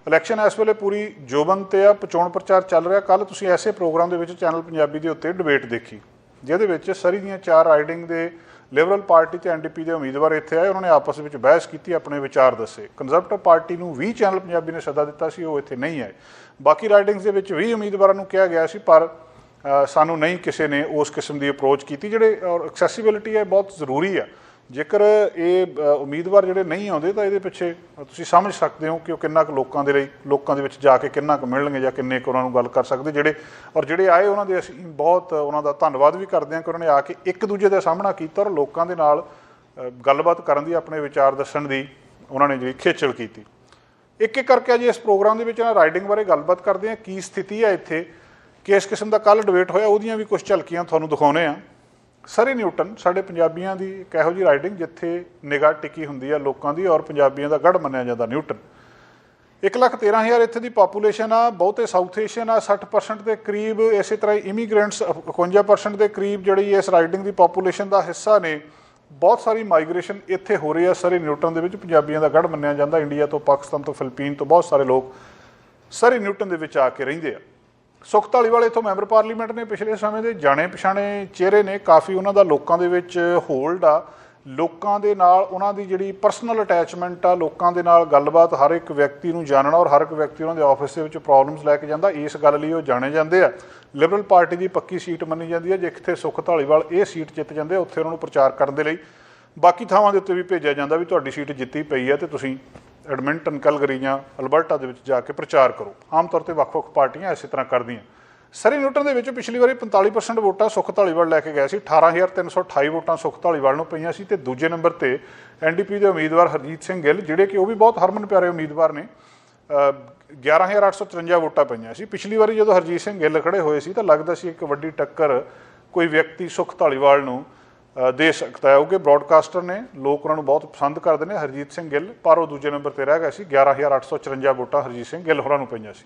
Election ਇਸ ਵੇਲੇ ਪੂਰੀ ਜੋਬਨ ਤੇ ਆ, ਚੋਣ ਪ੍ਰਚਾਰ ਚੱਲ ਰਿਹਾ। ਕੱਲ੍ਹ ਤੁਸੀਂ ਐਸੇ ਪ੍ਰੋਗਰਾਮ ਦੇ ਵਿੱਚ ਚੈਨਲ ਪੰਜਾਬੀ ਦੇ ਉੱਤੇ ਡਿਬੇਟ ਦੇਖੀ, ਜਿਹਦੇ ਵਿੱਚ ਸਰੀ ਦੀਆਂ 4 ਰਾਈਡਿੰਗ ਦੇ ਲਿਬਰਲ ਪਾਰਟੀ ਤੇ NDP ਦੇ ਉਮੀਦਵਾਰ ਇੱਥੇ ਆਏ। ਉਹਨਾਂ ਨੇ ਆਪਸ ਵਿੱਚ ਬਹਿਸ ਕੀਤੀ, ਆਪਣੇ ਵਿਚਾਰ ਦੱਸੇ। ਕੰਜ਼ਰਵੇਟਿਵ ਪਾਰਟੀ ਨੂੰ ਵੀ ਚੈਨਲ ਪੰਜਾਬੀ ਨੇ ਸੱਦਾ ਦਿੱਤਾ ਸੀ, ਉਹ ਇੱਥੇ ਨਹੀਂ ਆਏ। ਬਾਕੀ ਰਾਈਡਿੰਗਸ ਦੇ ਵਿੱਚ 20 ਉਮੀਦਵਾਰਾਂ ਨੂੰ ਕਿਹਾ ਗਿਆ ਸੀ, ਪਰ ਸਾਨੂੰ ਨਹੀਂ ਕਿਸੇ ਨੇ ਉਸ ਕਿਸਮ ਦੀ ਅਪਰੋਚ ਕੀਤੀ। ਜਿਹੜੇ ਔਰ ਐਕਸੈਸੀਬਿਲਿਟੀ ਹੈ ਬਹੁਤ ਜ਼ਰੂਰੀ ਆ। ਜੇਕਰ ਇਹ ਉਮੀਦਵਾਰ ਜਿਹੜੇ ਨਹੀਂ ਆਉਂਦੇ ਤਾਂ ਇਹਦੇ ਪਿੱਛੇ ਤੁਸੀਂ ਸਮਝ ਸਕਦੇ ਹੋ ਕਿ ਉਹ ਕਿੰਨਾ ਕੁ ਲੋਕਾਂ ਦੇ ਲਈ, ਲੋਕਾਂ ਦੇ ਵਿੱਚ ਜਾ ਕੇ ਕਿੰਨਾ ਕੁ ਮਿਲਣਗੇ ਜਾਂ ਕਿੰਨੇ ਕੁ ਉਹਨਾਂ ਨੂੰ ਗੱਲ ਕਰ ਸਕਦੇ। ਜਿਹੜੇ ਆਏ ਉਹਨਾਂ ਦੇ ਅਸੀਂ ਬਹੁਤ ਉਹਨਾਂ ਦਾ ਧੰਨਵਾਦ ਵੀ ਕਰਦੇ ਹਾਂ ਕਿ ਉਹਨਾਂ ਨੇ ਆ ਕੇ ਇੱਕ ਦੂਜੇ ਦਾ ਸਾਹਮਣਾ ਕੀਤਾ ਔਰ ਲੋਕਾਂ ਦੇ ਨਾਲ ਗੱਲਬਾਤ ਕਰਨ ਦੀ, ਆਪਣੇ ਵਿਚਾਰ ਦੱਸਣ ਦੀ ਉਹਨਾਂ ਨੇ ਜਿਹੜੀ ਖੇਚਲ ਕੀਤੀ। ਇੱਕ ਇੱਕ ਕਰਕੇ ਅੱਜ ਇਸ ਪ੍ਰੋਗਰਾਮ ਦੇ ਵਿੱਚ ਰਾਈਡਿੰਗ ਬਾਰੇ ਗੱਲਬਾਤ ਕਰਦੇ ਹਾਂ। ਕੀ ਸਥਿਤੀ ਹੈ ਇੱਥੇ, ਕਿਸ ਕਿਸਮ ਦਾ ਕੱਲ੍ਹ ਡਿਬੇਟ ਹੋਇਆ, ਉਹਦੀਆਂ ਵੀ ਕੁਛ ਝਲਕੀਆਂ ਤੁਹਾਨੂੰ ਦਿਖਾਉਂਦੇ ਹਾਂ। ਸਰੀ ਨਿਊਟਨ ਸਾਡੇ ਪੰਜਾਬੀਆਂ ਦੀ ਇੱਕ ਇਹੋ ਜਿਹੀ ਰਾਈਡਿੰਗ ਜਿੱਥੇ ਨਿਗਾਹ ਟਿਕੀ ਹੁੰਦੀ ਹੈ ਲੋਕਾਂ ਦੀ, ਔਰ ਪੰਜਾਬੀਆਂ ਦਾ ਗੜ੍ਹ ਮੰਨਿਆ ਜਾਂਦਾ ਨਿਊਟਨ। 1,13,000 ਇੱਥੇ ਦੀ ਪਾਪੂਲੇਸ਼ਨ ਆ, ਬਹੁਤੇ ਸਾਊਥ ਏਸ਼ੀਅਨ ਆ, 60% ਦੇ ਕਰੀਬ। ਇਸੇ ਤਰ੍ਹਾਂ ਇਮੀਗ੍ਰੈਂਟਸ 51% ਦੇ ਕਰੀਬ ਜਿਹੜੀ ਇਸ ਰਾਈਡਿੰਗ ਦੀ ਪਾਪੂਲੇਸ਼ਨ ਦਾ ਹਿੱਸਾ ਨੇ। ਬਹੁਤ ਸਾਰੀ ਮਾਈਗ੍ਰੇਸ਼ਨ ਇੱਥੇ ਹੋ ਰਹੀ ਆ ਸਰੀ ਨਿਊਟਨ ਦੇ ਵਿੱਚ। ਪੰਜਾਬੀਆਂ ਦਾ ਗੜ੍ਹ ਮੰਨਿਆ ਜਾਂਦਾ। ਇੰਡੀਆ ਤੋਂ, ਪਾਕਿਸਤਾਨ ਤੋਂ, ਫਿਲੀਪੀਨ ਤੋਂ ਬਹੁਤ ਸਾਰੇ ਲੋਕ ਸਰੀ ਨਿਊਟਨ ਦੇ ਵਿੱਚ ਆ ਕੇ ਰਹਿੰਦੇ ਆ। ਸੁਖ ਧਾਲੀਵਾਲ ਇੱਥੋਂ ਮੈਂਬਰ ਪਾਰਲੀਮੈਂਟ ਨੇ, ਪਿਛਲੇ ਸਮੇਂ ਦੇ ਜਾਣੇ ਪਛਾਣੇ ਚਿਹਰੇ ਨੇ। ਕਾਫੀ ਉਹਨਾਂ ਦਾ ਲੋਕਾਂ ਦੇ ਵਿੱਚ ਹੋਲਡ ਆ। ਲੋਕਾਂ ਦੇ ਨਾਲ ਉਹਨਾਂ ਦੀ ਜਿਹੜੀ ਪਰਸਨਲ ਅਟੈਚਮੈਂਟ ਆ, ਲੋਕਾਂ ਦੇ ਨਾਲ ਗੱਲਬਾਤ, ਹਰ ਇੱਕ ਵਿਅਕਤੀ ਨੂੰ ਜਾਣਨਾ ਔਰ ਹਰ ਇੱਕ ਵਿਅਕਤੀ ਉਹਨਾਂ ਦੇ ਆਫਿਸ ਦੇ ਵਿੱਚ ਪ੍ਰੋਬਲਮਸ ਲੈ ਕੇ ਜਾਂਦਾ। ਇਸ ਗੱਲ ਲਈ ਉਹ ਜਾਣੇ ਜਾਂਦੇ ਆ। ਲਿਬਰਲ ਪਾਰਟੀ ਦੀ ਪੱਕੀ ਸੀਟ ਮੰਨੀ ਜਾਂਦੀ ਹੈ। ਜਿੱਥੇ ਸੁਖ ਧਾਲੀਵਾਲ ਇਹ ਸੀਟ ਜਿੱਤ ਜਾਂਦੇ ਆ, ਉੱਥੇ ਉਹਨਾਂ ਨੂੰ ਪ੍ਰਚਾਰ ਕਰਨ ਦੇ ਲਈ ਬਾਕੀ ਥਾਵਾਂ ਦੇ ਉੱਤੇ ਵੀ ਭੇਜਿਆ ਜਾਂਦਾ ਵੀ ਤੁਹਾਡੀ ਸੀਟ ਜਿੱਤੀ ਪਈ ਹੈ ਅਤੇ ਤੁਸੀਂ ਐਡਮਿੰਟਨ, ਕੈਲਗਰੀ ਜਾਂ ਅਲਬਰਟਾ ਦੇ ਵਿੱਚ ਜਾ ਕੇ ਪ੍ਰਚਾਰ ਕਰੋ। ਆਮ ਤੌਰ 'ਤੇ ਵੱਖ-ਵੱਖ ਪਾਰਟੀਆਂ ਇਸੇ ਤਰ੍ਹਾਂ ਕਰਦੀਆਂ। ਸਰੀ ਨਿਊਟਨ ਦੇ ਵਿੱਚ ਪਿਛਲੀ ਵਾਰੀ 45% ਵੋਟਾਂ ਸੁਖ ਧਾਲੀਵਾਲ ਲੈ ਕੇ ਗਏ ਸੀ। 18,328 ਵੋਟਾਂ ਸੁਖ ਧਾਲੀਵਾਲ ਨੂੰ ਪਈਆਂ ਸੀ। ਅਤੇ ਦੂਜੇ ਨੰਬਰ 'ਤੇ NDP ਦੇ ਉਮੀਦਵਾਰ ਹਰਜੀਤ ਸਿੰਘ ਗਿੱਲ, ਜਿਹੜੇ ਕਿ ਉਹ ਵੀ ਬਹੁਤ ਹਰਮਨ ਪਿਆਰੇ ਉਮੀਦਵਾਰ ਨੇ, 11,853 ਵੋਟਾਂ ਪਈਆਂ ਸੀ। ਪਿਛਲੀ ਵਾਰੀ ਜਦੋਂ ਹਰਜੀਤ ਸਿੰਘ ਗਿੱਲ ਖੜ੍ਹੇ ਹੋਏ ਸੀ ਤਾਂ ਲੱਗਦਾ ਸੀ ਇੱਕ ਵੱਡੀ ਟੱਕਰ ਕੋਈ ਵਿਅਕਤੀ ਸੁਖ ਧਾਲੀਵਾਲ ਨੂੰ ਦੇ ਸਕਦਾ ਹੈ, ਕਿਉਂਕਿ ਬ੍ਰੌਡਕਾਸਟਰ ਨੇ, ਲੋਕ ਉਹਨਾਂ ਨੂੰ ਬਹੁਤ ਪਸੰਦ ਕਰਦੇ ਨੇ, ਹਰਜੀਤ ਸਿੰਘ ਗਿੱਲ। ਪਰ ਉਹ ਦੂਜੇ ਨੰਬਰ 'ਤੇ ਰਹਿ ਗਿਆ ਸੀ। 11,854 ਵੋਟਾਂ ਹਰਜੀਤ ਸਿੰਘ ਗਿੱਲ ਹੋਰਾਂ ਨੂੰ ਪਈਆਂ ਸੀ।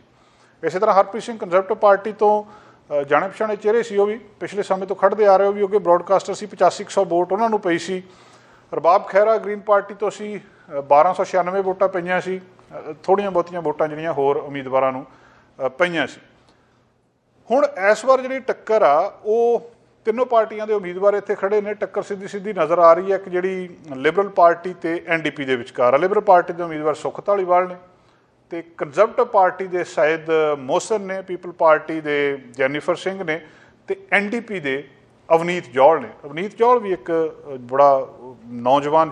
ਇਸੇ ਤਰ੍ਹਾਂ ਹਰਪ੍ਰੀਤ ਸਿੰਘ ਕੰਜ਼ਰਵੇਟਿਵ ਪਾਰਟੀ ਤੋਂ ਜਾਣੇ ਪਛਾਣੇ ਚਿਹਰੇ ਸੀ, ਉਹ ਵੀ ਪਿਛਲੇ ਸਮੇਂ ਤੋਂ ਖੜ੍ਹਦੇ ਆ ਰਹੇ। ਉਹ ਵੀ ਕਿਉਂਕਿ ਬ੍ਰੌਡਕਾਸਟਰ ਸੀ। 8500 ਵੋਟ ਉਹਨਾਂ ਨੂੰ ਪਈ ਸੀ। ਰਬਾਬ ਖਹਿਰਾ ਗ੍ਰੀਨ ਪਾਰਟੀ ਤੋਂ ਸੀ, 1296 ਵੋਟਾਂ ਪਈਆਂ ਸੀ। ਥੋੜ੍ਹੀਆਂ ਬਹੁਤੀਆਂ ਵੋਟਾਂ ਜਿਹੜੀਆਂ ਹੋਰ ਉਮੀਦਵਾਰਾਂ ਨੂੰ ਪਈਆਂ ਸੀ। ਹੁਣ ਇਸ ਵਾਰ ਜਿਹੜੀ ਟੱਕਰ ਆ, ਉਹ ਤਿੰਨੋਂ ਪਾਰਟੀਆਂ ਦੇ ਉਮੀਦਵਾਰ ਇੱਥੇ ਖੜ੍ਹੇ ਨੇ। ਟੱਕਰ ਸਿੱਧੀ ਨਜ਼ਰ ਆ ਰਹੀ ਹੈ। ਇੱਕ ਜਿਹੜੀ ਲਿਬਰਲ ਪਾਰਟੀ ਅਤੇ NDP ਦੇ ਵਿਚਕਾਰ ਆ। ਲਿਬਰਲ ਪਾਰਟੀ ਦੇ ਉਮੀਦਵਾਰ ਸੁਖ ਧਾਲੀਵਾਲ ਨੇ ਅਤੇ ਕੰਜ਼ਰਵੇਟਿਵ ਪਾਰਟੀ ਦੇ ਸ਼ਾਇਦ ਮੋਹਸਨ ਨੇ, ਪੀਪਲ ਪਾਰਟੀ ਦੇ ਜੈਨੀਫਰ ਸਿੰਘ ਨੇ ਅਤੇ NDP ਦੇ ਅਵਨੀਤ ਜੌਲ ਨੇ। ਅਵਨੀਤ ਜੌਲ ਵੀ ਇੱਕ ਬੜਾ ਨੌਜਵਾਨ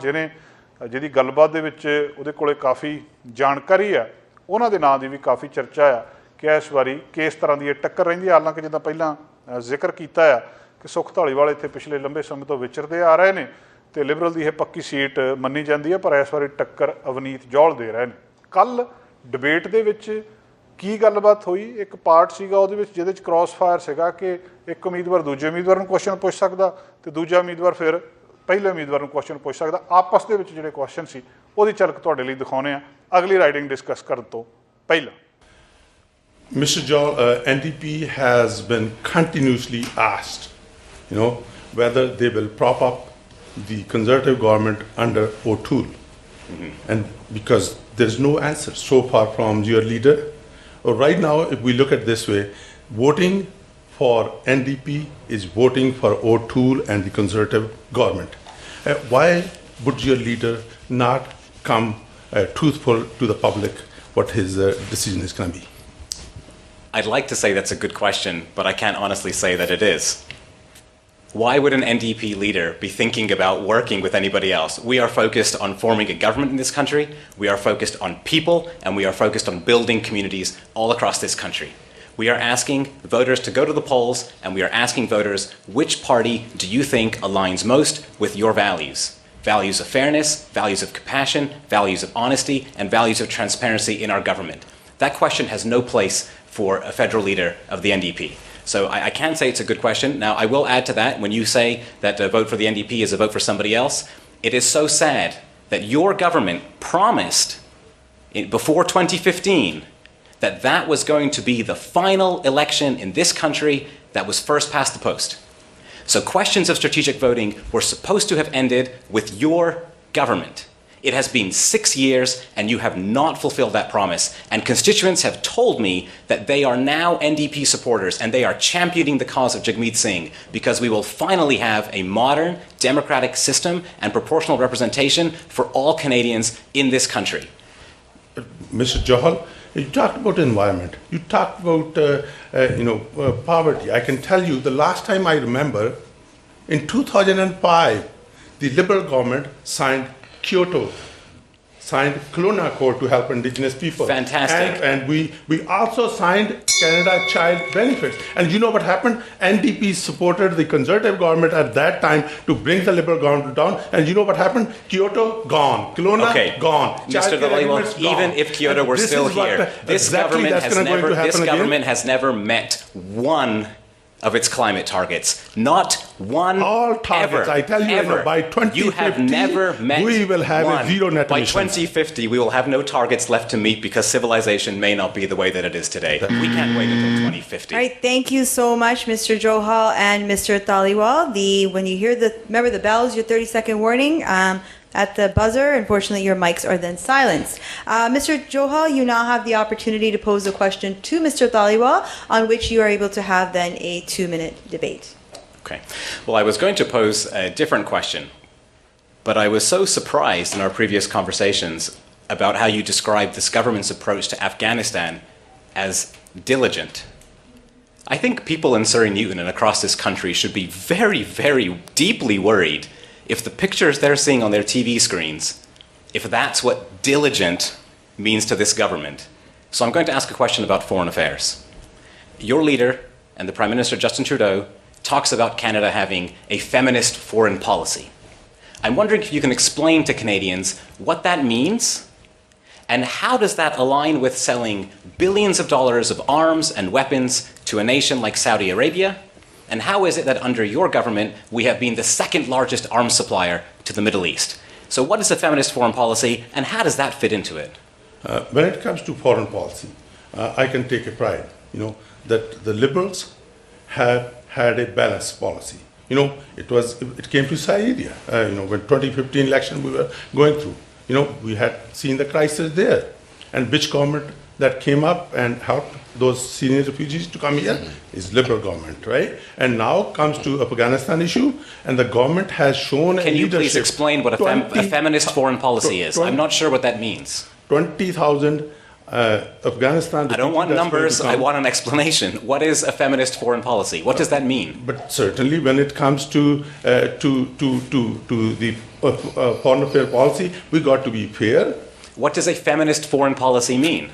ਜਿਹਦੀ ਗੱਲਬਾਤ ਦੇ ਵਿੱਚ ਉਹਦੇ ਕੋਲ ਕਾਫੀ ਜਾਣਕਾਰੀ ਆ। ਉਹਨਾਂ ਦੇ ਨਾਂ ਦੀ ਵੀ ਕਾਫੀ ਚਰਚਾ ਆ ਕਿ ਇਸ ਵਾਰੀ ਕਿਸ ਤਰ੍ਹਾਂ ਦੀ ਇਹ ਟੱਕਰ ਰਹਿੰਦੀ ਹੈ। ਹਾਲਾਂਕਿ ਜਿੱਦਾਂ ਪਹਿਲਾਂ ਜ਼ਿਕਰ ਕੀਤਾ ਆ ਕਿ ਸੁਖ ਧਾਲੀਵਾਲ ਇੱਥੇ ਪਿਛਲੇ ਲੰਬੇ ਸਮੇਂ ਤੋਂ ਵਿਚਰਦੇ ਆ ਰਹੇ ਨੇ ਅਤੇ ਲਿਬਰਲ ਦੀ ਇਹ ਪੱਕੀ ਸੀਟ ਮੰਨੀ ਜਾਂਦੀ ਹੈ, ਪਰ ਇਸ ਵਾਰੀ ਟੱਕਰ ਅਵਨੀਤ ਜੌਲ ਦੇ ਰਹੇ ਨੇ। ਕੱਲ੍ਹ ਡਿਬੇਟ ਦੇ ਵਿੱਚ ਕੀ ਗੱਲਬਾਤ ਹੋਈ, ਇੱਕ ਪਾਰਟ ਸੀਗਾ ਉਹਦੇ ਵਿੱਚ ਜਿਹਦੇ 'ਚ ਕ੍ਰੋਸ ਫਾਇਰ ਸੀਗਾ ਕਿ ਇੱਕ ਉਮੀਦਵਾਰ ਦੂਜੇ ਉਮੀਦਵਾਰ ਨੂੰ ਕੁਐਸਚਨ ਪੁੱਛ ਸਕਦਾ ਅਤੇ ਦੂਜਾ ਉਮੀਦਵਾਰ ਫਿਰ ਪਹਿਲੇ ਉਮੀਦਵਾਰ ਨੂੰ ਕੁਐਸਚਨ ਪੁੱਛ ਸਕਦਾ। ਆਪਸ ਦੇ ਵਿੱਚ ਜਿਹੜੇ ਕੁਐਸਚਨ ਸੀ ਉਹਦੀ ਝਲਕ ਤੁਹਾਡੇ ਲਈ ਦਿਖਾਉਂਦੇ ਹਾਂ ਅਗਲੀ ਰਾਈਡਿੰਗ ਡਿਸਕਸ ਕਰਨ ਤੋਂ ਪਹਿਲਾਂ। Mr. Johl, NDP has been continuously asked, whether they will prop up the Conservative government under O'Toole. And because there's no answer so far from your leader. Right now, if we look at this way, voting for NDP is voting for O'Toole and the Conservative government. Why would your leader not come truthful to the public what his decision is going to be? I'd like to say that's a good question, but I can't honestly say that it is. Why would an NDP leader be thinking about working with anybody else? We are focused on forming a government in this country, we are focused on people, and we are focused on building communities all across this country. We are asking voters to go to the polls, and we are asking voters, which party do you think aligns most with your values? Values of fairness, values of compassion, values of honesty, and values of transparency in our government. That question has no place for a federal leader of the NDP. So I can say it's a good question. Now, I will add to that, when you say that a vote for the NDP is a vote for somebody else, it is so sad that your government promised before 2015 that that was going to be the final election in this country that was first past the post. So questions of strategic voting were supposed to have ended with your government. It has been 6 years and you have not fulfilled that promise. And constituents have told me that they are now NDP supporters and they are championing the cause of Jagmeet Singh because we will finally have a modern democratic system and proportional representation for all Canadians in this country. Mr. Johl, you talked about environment. You talked about poverty. I can tell you the last time I remember, in 2005, the Liberal government signed Kelowna Accord to help Indigenous people. Fantastic. And we also signed Canada Child Benefits. And you know what happened? NDP supported the Conservative government at that time to bring the Liberal government down. And you know what happened? Kyoto, gone. Kelowna, gone. Mr. Dhaliwal, even if Kyoto were still here, this government has never met one of its climate targets. Not one. All targets, ever, I tell you, ever. By 2050, you have never met we will have one. a zero net By emissions. 2050, we will have no targets left to meet because civilization may not be the way that it is today. We can't wait until 2050. All right, thank you so much, Mr. Johl and Mr. Dhaliwal. When you hear remember the bells, your 30-second warning. At the buzzer, unfortunately, your mics are then silenced. Mr. Johl, you now have the opportunity to pose a question to Mr. Dhaliwal, on which you are able to have then a 2-minute debate. Okay. Well, I was going to pose a different question, but I was so surprised in our previous conversations about how you described this government's approach to Afghanistan as diligent. I think people in Surrey Newton and across this country should be very, very deeply worried if the pictures they're seeing on their TV screens, if that's what diligent means to this government. So I'm going to ask a question about foreign affairs. Your leader and the Prime Minister, Justin Trudeau, talks about Canada having a feminist foreign policy. I'm wondering if you can explain to Canadians what that means, and how does that align with selling billions of dollars of arms and weapons to a nation like Saudi Arabia? And how is it that under your government, we have been the second largest arms supplier to the Middle East? So what is a feminist foreign policy, and how does that fit into it? When it comes to foreign policy, I can take a pride, that the Liberals have had a balanced policy. It came to Syria, when 2015 election we were going through. We had seen the crisis there. And which government that came up and helped those Syrian refugees to come here is Liberal government, right? And now comes to Afghanistan issue, and the government has shown Can you please explain what a feminist foreign policy is? I'm not sure what that means. 20,000 Afghanistan. I don't want numbers, I want an explanation. What is a feminist foreign policy? What does that mean? But certainly when it comes to the foreign affairs policy, we got to be fair. What does a feminist foreign policy mean?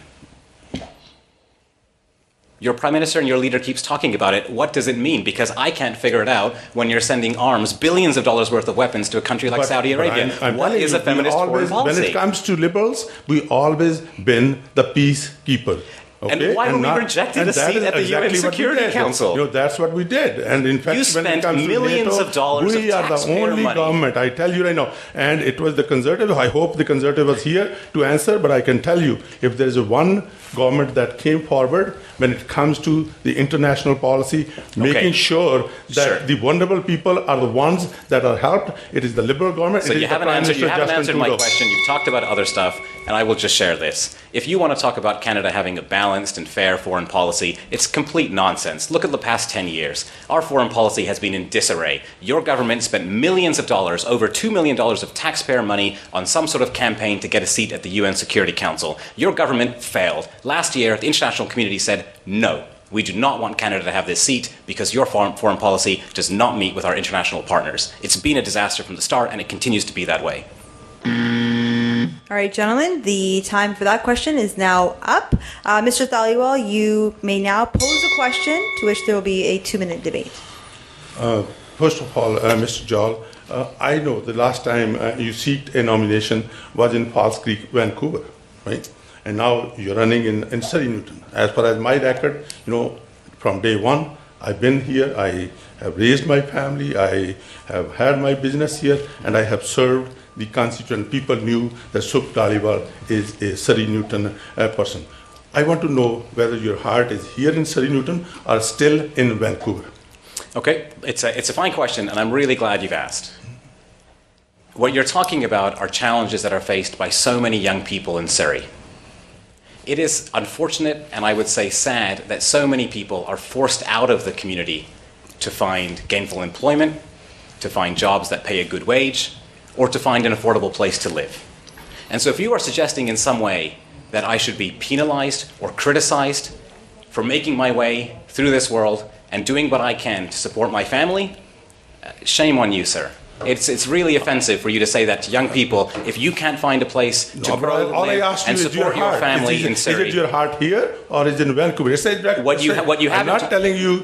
Your Prime Minister and your leader keeps talking about it. What does it mean? Because I can't figure it out when you're sending arms, billions of dollars worth of weapons to a country like Saudi Arabia. What is a feminist foreign policy? When it comes to Liberals, we always been the peacekeeper. Okay? And why were we rejected a seat at the UN Security Council? That's what we did. And in fact, you when it spent comes millions to NATO, of dollars we of are the taxpayer only money. government, I tell you right now. And it was the Conservative. I hope the Conservative was here to answer, but I can tell you, if there is one government that came forward when it comes to the international policy, making sure that the vulnerable people are the ones that are helped, it is the Liberal government. So you haven't answered my question. You've talked about other stuff, and I will just share this. If you want to talk about Canada having a balanced and fair foreign policy, it's complete nonsense. Look at the past 10 years. Our foreign policy has been in disarray. Your government spent millions of dollars, over $2 million of taxpayer money, on some sort of campaign to get a seat at the UN Security Council. Your government failed. Last year, the international community said, no, we do not want Canada to have this seat because your foreign policy does not meet with our international partners. It's been a disaster from the start, and it continues to be that way. All right, gentlemen, the time for that question is now up. Mr. Dhaliwal, you may now pose a question to which there will be a 2-minute debate. First of all, Mr. Johl, I know the last time you seeked a nomination was in Falls Creek, Vancouver, right? And now you're running in Surrey Newton. As far as my record, from day one, I've been here, I have raised my family, I have had my business here, and I have served the constituent. People knew that Sukh Dhaliwal is a Surrey Newton person. I want to know whether your heart is here in Surrey Newton or still in Vancouver. Okay, it's a fine question, and I'm really glad you've asked. What you're talking about are challenges that are faced by so many young people in Surrey. It is unfortunate, and I would say sad, that so many people are forced out of the community to find gainful employment, to find jobs that pay a good wage, or to find an affordable place to live. And so if you are suggesting in some way that I should be penalized or criticized for making my way through this world and doing what I can to support my family, shame on you, sir. It's really offensive for you to say that to young people, if you can't find a place to grow, live, and support your family in Surrey. Is it your heart here or is it in Vancouver? What you have I'm not telling you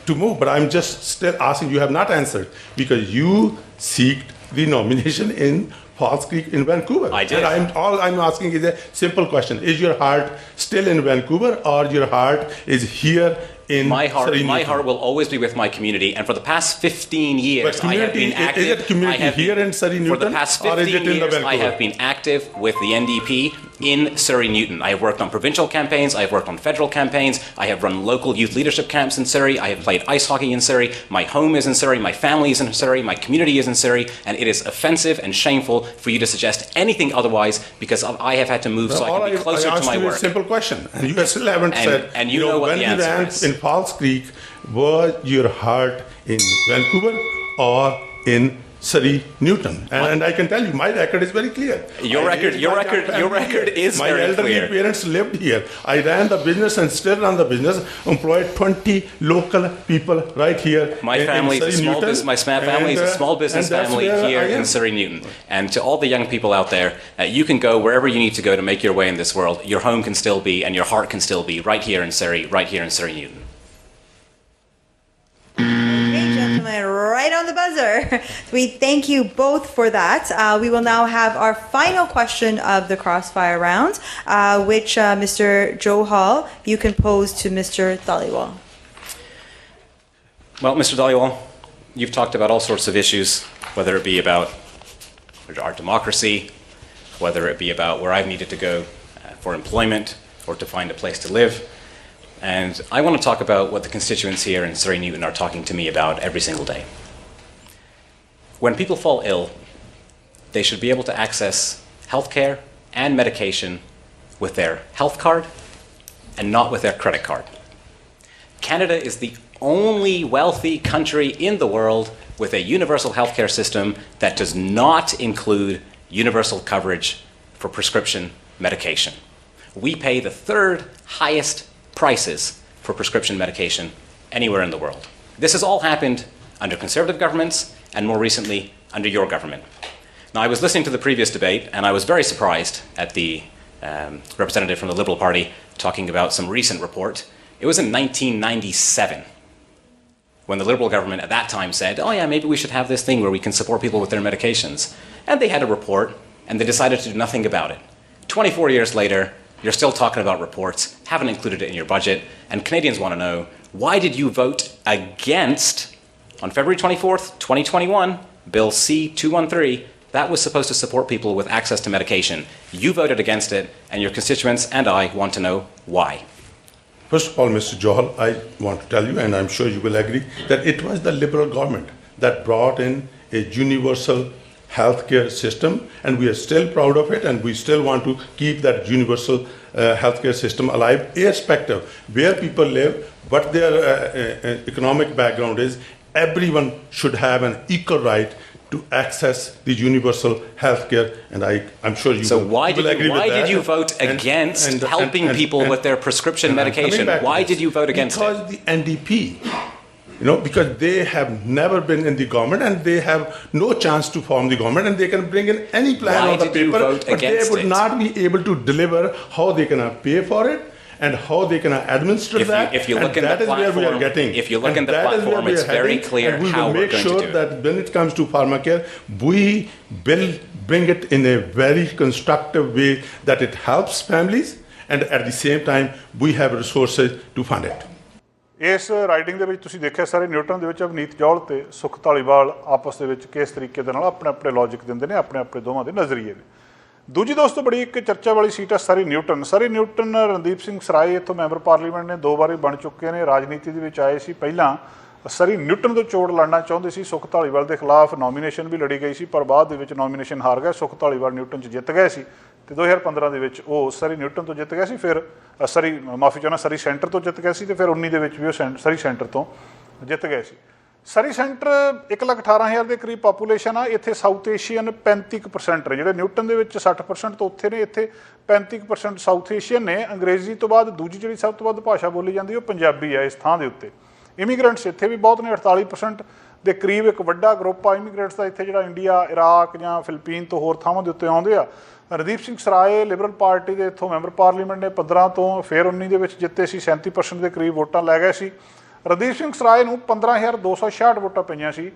to move, but I'm just still asking. You have not answered because you seeked the nomination in Falls Creek in Vancouver. I did. And all I'm asking is a simple question. Is your heart still in Vancouver or your heart is here in my heart Surrey will always be with my community, and for the past 15 years I have been active. Is it community here in Surrey Newton? For the past 15 years I have been active with the NDP in Surrey Newton. I have worked on provincial campaigns, I have worked on federal campaigns, I have run local youth leadership camps in Surrey, I have played ice hockey in Surrey, my home is in Surrey, my family is in Surrey, my community is in Surrey, and it is offensive and shameful for you to suggest anything otherwise because I have had to move so I can be closer to my work. I asked you a simple question, and you still haven't said. And you know what the answer is. In Falls Creek, was your heart in Vancouver or in Surrey Newton? And I can tell you, my record is very clear. Your record is my very elderly clear. parents lived here. I ran the business and still run the business. Employed 20 local people right here. My family is a small business. My family is a small business family here in Surrey Newton. And to all the young people out there, you can go wherever you need to go to make your way in this world. Your home can still be, and your heart can still be right here in Surrey, right here in Surrey Newton. Okay, gentlemen, right on the buzzer. We thank you both for that. We will now have our final question of the crossfire round, which Mr. Johal, you can pose to Mr. Dhaliwal. Well, Mr. Dhaliwal, you've talked about all sorts of issues, whether it be about our democracy, whether it be about where I've needed to go for employment or to find a place to live. And I want to talk about what the constituents here in Surrey Newton are talking to me about every single day. When people fall ill, they should be able to access healthcare and medication with their health card and not with their credit card. Canada is the only wealthy country in the world with a universal healthcare system that does not include universal coverage for prescription medication. We pay the third highest prices for prescription medication anywhere in the world. This has all happened under Conservative governments and more recently under your government. Now, I was listening to the previous debate and I was very surprised at the representative from the Liberal Party talking about some recent report. It was in 1997 when the Liberal government at that time said, oh yeah, maybe we should have this thing where we can support people with their medications. And they had a report and they decided to do nothing about it. 24 years later, you're still talking about reports, haven't included it in your budget, and Canadians want to know, why did you vote against, on February 24th, 2021, Bill C-213, that was supposed to support people with access to medication. You voted against it, and your constituents and I want to know why. First of all, Mr. Johl, I want to tell you, and I'm sure you will agree, that it was the Liberal government that brought in a universal healthcare system, and we are still proud of it, and we still want to keep that universal healthcare system alive, irrespective where people live, what their economic background is. Everyone should have an equal right to access the universal healthcare, and I'm sure you will agree with that. Why did you vote against helping people with their prescription medication? Why did you vote against it? Because the NDP, because they have never been in the government and they have no chance to form the government, and they can bring in any plan on the paper, but they would not be able to deliver how they can pay for it and how they can administer that. If you look in the platform, it's very clear how we're going to do it. We will make sure that when it comes to pharmacare, we will bring it in a very constructive way that it helps families, and at the same time, we have resources to fund it. ਇਸ riding ਦੇ ਵਿੱਚ ਤੁਸੀਂ ਦੇਖਿਆ ਸਾਰੇ Newton ਦੇ ਵਿੱਚ ਅਵਨੀਤ ਜੌਲ ਤੇ ਸੁਖ ਧਾਲੀਵਾਲ ਆਪਸ ਦੇ ਵਿੱਚ ਕਿਸ ਤਰੀਕੇ ਦੇ ਨਾਲ ਆਪਣੇ ਆਪਣੇ ਲੌਜਿਕ ਦਿੰਦੇ ਨੇ, ਆਪਣੇ ਆਪਣੇ ਦੋਵਾਂ ਦੇ ਨਜ਼ਰੀਏ ਨੇ। ਦੂਜੀ ਦੋਸਤੋ ਬੜੀ ਇੱਕ ਚਰਚਾ ਵਾਲੀ ਸੀਟ ਹੈ ਸਾਰੀ ਨਿਊਟਨ। ਰਣਦੀਪ ਸਿੰਘ ਸਰਾਏ ਇੱਥੋਂ ਮੈਂਬਰ ਪਾਰਲੀਮੈਂਟ ਨੇ 2 ਵਾਰੀ ਬਣ ਚੁੱਕੇ ਨੇ, ਰਾਜਨੀਤੀ ਦੇ ਵਿੱਚ ਆਏ ਸੀ। ਪਹਿਲਾਂ ਸਰੀ ਨਿਊਟਨ ਤੋਂ ਚੋਣ ਲੜਨਾ ਚਾਹੁੰਦੇ ਸੀ। ਸੁਖ ਧਾਲੀਵਾਲ ਦੇ ਖਿਲਾਫ ਨੋਮੀਨੇਸ਼ਨ ਵੀ ਲੜੀ ਗਈ ਸੀ, ਪਰ ਬਾਅਦ ਦੇ ਵਿੱਚ ਨੋਮੀਨੇਸ਼ਨ ਹਾਰ ਗਏ। ਸੁਖ ਧਾਲੀਵਾਲ ਨਿਊਟਨ 'ਚ ਜਿੱਤ ਗਏ ਸੀ ਤੇ 2015 ਦੇ ਵਿੱਚ ਉਹ ਸਰੀ ਨਿਊਟਨ ਤੋਂ ਜਿੱਤ ਗਏ ਸੀ। ਫਿਰ ਸਰੀ ਸੈਂਟਰ ਤੋਂ ਜਿੱਤ ਗਏ ਸੀ ਤੇ ਫਿਰ 19 ਦੇ ਵਿੱਚ ਵੀ ਉਹ ਸਰੀ ਸੈਂਟਰ ਤੋਂ ਜਿੱਤ ਗਏ ਸੀ। ਸਰੀ ਸੈਂਟਰ 1,18,000 ਦੇ ਕਰੀਬ ਪਾਪੂਲੇਸ਼ਨ ਆ। ਇੱਥੇ ਸਾਊਥ ਏਸ਼ੀਅਨ 35% ਨੇ, ਜਿਹੜੇ ਨਿਊਟਨ ਦੇ ਵਿੱਚ 60% ਤੋਂ ਉੱਥੇ ਨੇ, ਇੱਥੇ 35% ਸਾਊਥ ਏਸ਼ੀਅਨ ਨੇ। ਅੰਗਰੇਜ਼ੀ ਤੋਂ ਬਾਅਦ ਦੂਜੀ ਜਿਹੜੀ ਸਭ ਤੋਂ ਵੱਧ ਭਾਸ਼ਾ ਬੋਲੀ ਜਾਂਦੀ ਉਹ ਪੰਜਾਬੀ ਆ ਇਸ ਥਾਂ ਦੇ ਉੱਤੇ। ਇਮੀਗ੍ਰੈਂਟਸ ਇੱਥੇ ਵੀ ਬਹੁਤ ਨੇ, 48% ਦੇ ਕਰੀਬ ਇੱਕ ਵੱਡਾ ਗਰੁੱਪ ਆ ਇਮੀਗ੍ਰੈਂਟਸ ਦਾ ਇੱਥੇ, ਜਿਹੜਾ ਇੰਡੀਆ, ਇਰਾਕ ਜਾਂ ਫਿਲੀਪੀਨ ਤੋਂ ਹੋਰ ਥਾਵਾਂ ਦੇ ਉੱਤੇ ਆਉਂਦੇ ਆ। ਰਣਦੀਪ ਸਿੰਘ ਸਰਾਏ ਲਿਬਰਲ ਪਾਰਟੀ ਦੇ ਇੱਥੋਂ ਮੈਂਬਰ ਪਾਰਲੀਮੈਂਟ ਨੇ 15 ਤੋਂ ਫਿਰ 19 ਦੇ ਵਿੱਚ ਜਿੱਤੇ ਸੀ, 37% ਦੇ ਕਰੀਬ ਵੋਟਾਂ ਲੈ ਗਏ ਸੀ। ਰਣਦੀਪ ਸਿੰਘ ਸਰਾਏ ਨੂੰ 15,266 ਵੋਟਾਂ ਪਈਆਂ ਸੀ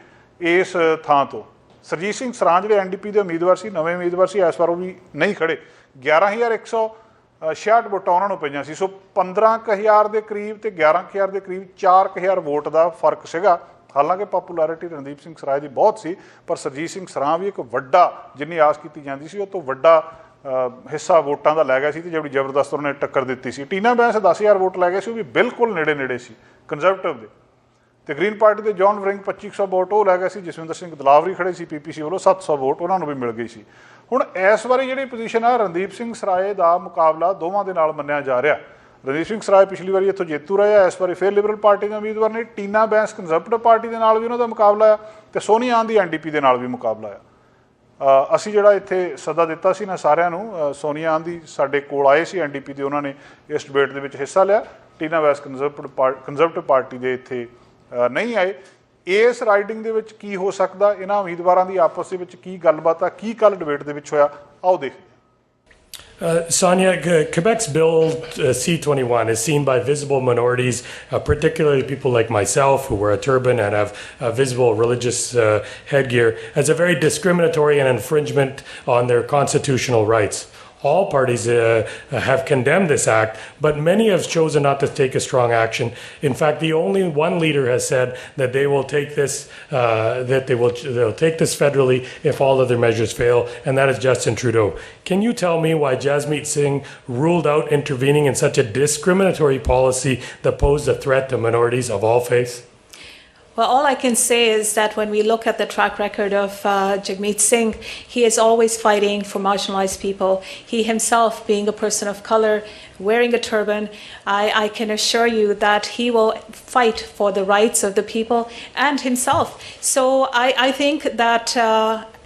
ਇਸ ਥਾਂ ਤੋਂ। ਸਰਜੀਤ ਸਿੰਘ ਸਰਾਂ ਜਿਹੜੇ NDP ਦੇ ਉਮੀਦਵਾਰ ਸੀ, ਨਵੇਂ ਉਮੀਦਵਾਰ ਸੀ, ਇਸ ਵਾਰ ਉਹ ਵੀ ਨਹੀਂ ਖੜੇ। 11,166 ਵੋਟਾਂ ਉਹਨਾਂ ਨੂੰ ਪਈਆਂ ਸੀ। ਸੋ 15,000 ਦੇ ਕਰੀਬ ਤੇ 11,000 ਦੇ ਕਰੀਬ 4,000 ਵੋਟ ਦਾ ਫਰਕ ਸੀਗਾ। ਹਾਲਾਂਕਿ ਪਾਪੂਲੈਰਿਟੀ ਰਣਦੀਪ ਸਿੰਘ ਸਰਾਏ ਦੀ ਬਹੁਤ ਸੀ, ਪਰ ਸਰਜੀਤ ਸਿੰਘ ਸਰਾਂ ਵੀ ਇੱਕ ਵੱਡਾ, ਜਿੰਨੀ ਆਸ ਕੀਤੀ ਜਾਂਦੀ ਸੀ ਉਹ ਤੋਂ ਵੱਡਾ ਹਿੱਸਾ ਵੋਟਾਂ ਦਾ ਲੈ ਗਿਆ ਸੀ ਤੇ ਜਿਹੜੀ ਜ਼ਬਰਦਸਤ ਉਹਨਾਂ ਨੇ ਟੱਕਰ ਦਿੱਤੀ ਸੀ। ਟੀਨਾ ਬੈਂਸ 10,000 ਵੋਟ ਲੈ ਗਏ ਸੀ, ਉਹ ਵੀ ਬਿਲਕੁਲ ਨੇੜੇ ਸੀ ਕੰਜ਼ਰਵੇਟਿਵ ਦੇ। ਤੇ ਗ੍ਰੀਨ ਪਾਰਟੀ ਦੇ ਜੌਨ ਵਰਿੰਗ 2500 ਵੋਟ ਉਹ ਲੈ ਗਏ ਸੀ। ਜਸਵਿੰਦਰ ਸਿੰਘ ਦਲਾਵਰੀ ਖੜੇ ਸੀ PPC ਵੱਲੋਂ, 700 ਵੋਟ ਉਹਨਾਂ ਨੂੰ ਵੀ ਮਿਲ ਗਈ ਸੀ। ਹੁਣ ਇਸ ਵਾਰੀ ਜਿਹੜੀ ਪੋਜੀਸ਼ਨ ਆ, ਰਣਦੀਪ ਸਿੰਘ ਸਰਾਏ ਦਾ ਮੁਕਾਬਲਾ ਦੋਵਾਂ ਦੇ ਨਾਲ ਮੰਨਿਆ ਜਾ ਰਿਹਾ। ਰਣਦੀਪ ਸਿੰਘ ਸਰਾਏ ਪਿਛਲੀ ਵਾਰੀ ਇੱਥੋਂ ਜੇਤੂ ਰਹੇ ਆ, ਇਸ ਵਾਰੀ ਫਿਰ ਲਿਬਰਲ ਪਾਰਟੀ ਦੇ ਉਮੀਦਵਾਰ ਨੇ। ਟੀਨਾ ਬੈਂਸ ਕੰਜ਼ਰਵੇਟਿਵ ਪਾਰਟੀ ਦੇ ਨਾਲ ਵੀ ਉਹਨਾਂ ਦਾ ਮੁਕਾਬਲਾ ਆ ਤੇ ਸੋਨੀਆ ਗਾਂਧੀ NDP ਦੇ ਨਾਲ ਵੀ ਮੁਕਾਬਲਾ ਆ। ਅਸੀਂ ਜਿਹੜਾ ਇੱਥੇ ਸੱਦਾ ਦਿੱਤਾ ਸੀ ਨਾ ਸਾਰਿਆਂ ਨੂੰ, ਸੋਨੀਆ ਗਾਂਧੀ ਸਾਡੇ ਕੋਲ ਆਏ ਸੀ NDP ਦੇ, ਉਹਨਾਂ ਨੇ ਇਸ ਡਿਬੇਟ ਦੇ ਵਿੱਚ ਹਿੱਸਾ ਲਿਆ। ਟੀਨਾ ਬੈਂਸ ਕੰਜ਼ਰਵੇਟਿਵ ਪਾਰਟੀ ਦੇ ਇੱਥੇ ਨਹੀਂ ਆਏ। ਇਸ ਰਾਈਡਿੰਗ ਦੇ ਵਿੱਚ ਕੀ ਹੋ ਸਕਦਾ, ਇਹਨਾਂ ਉਮੀਦਵਾਰਾਂ ਦੀ ਆਪਸ ਦੇ ਵਿੱਚ ਕੀ ਗੱਲਬਾਤ ਆ, ਕੀ ਕੱਲ੍ਹ ਡਿਬੇਟ ਦੇ ਵਿੱਚ ਹੋਇਆ, ਆਓ ਦੇਖਦੇ। Sonia, Quebec's Bill C-21 is seen by visible minorities, particularly people like myself who wear a turban and have visible religious headgear, as a very discriminatory and infringement on their constitutional rights. All parties have condemned this act, but many have chosen not to take a strong action. In fact, the only one leader has said that they will take this, they'll take this federally if all other measures fail, and that is Justin Trudeau. Can you tell me why Jasmeet Singh ruled out intervening in such a discriminatory policy that posed a threat to minorities of all faiths? Well, all I can say is that when we look at the track record of Jagmeet Singh, he is always fighting for marginalized people. He himself, being a person of color, wearing a turban, I can assure you that he will fight for the rights of the people and himself. So I think that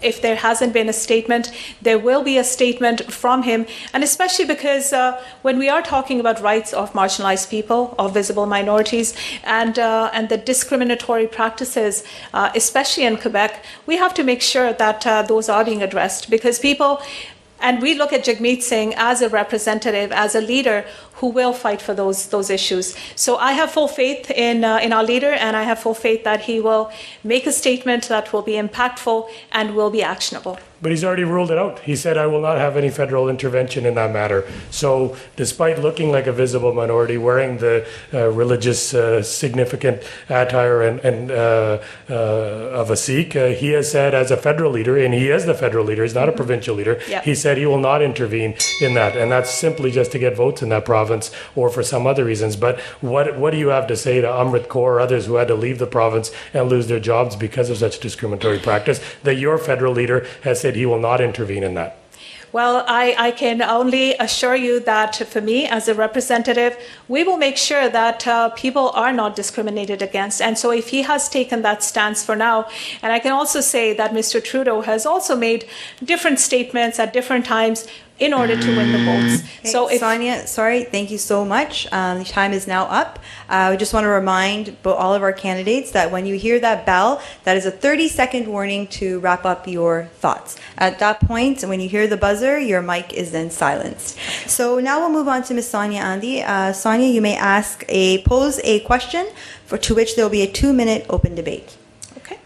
if there hasn't been a statement, there will be a statement from him, and especially because when we are talking about rights of marginalized people, of visible minorities, and the discriminatory practices, especially in Quebec, we have to make sure that those are being addressed, because people, and we look at Jagmeet Singh as a representative, as a leader who will fight for those issues. So I have full faith in our leader, and I have full faith that he will make a statement that will be impactful and will be actionable. But he's already ruled it out. He said, I will not have any federal intervention in that matter. So despite looking like a visible minority, wearing the religious significant attire and of a Sikh, he has said as a federal leader, and he is the federal leader, he's not a provincial leader, he said he will not intervene in that. And that's simply just to get votes in that province or for some other reasons. But what do you have to say to Amrit Kaur or others who had to leave the province and lose their jobs because of such discriminatory practice, that your federal leader has said he will not intervene in that? Well, I can only assure you that for me as a representative, we will make sure that people are not discriminated against. And so if he has taken that stance for now, and I can also say that Mr. Trudeau has also made different statements at different times in order to win the votes. Okay, so Sonia, sorry, thank you so much. The time is now up. We just want to remind all of our candidates that when you hear that bell, that is a 30-second warning to wrap up your thoughts. At that point, when you hear the buzzer, your mic is then silenced. So now we'll move on to Ms. Sonia Andy. Sonia, you may pose a question to which there will be a 2-minute open debate. Okay.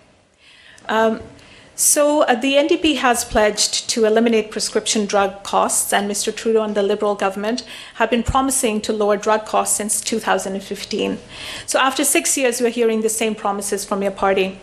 So the NDP has pledged to eliminate prescription drug costs, and Mr. Trudeau and the Liberal government have been promising to lower drug costs since 2015. So after 6 years, we're hearing the same promises from your party.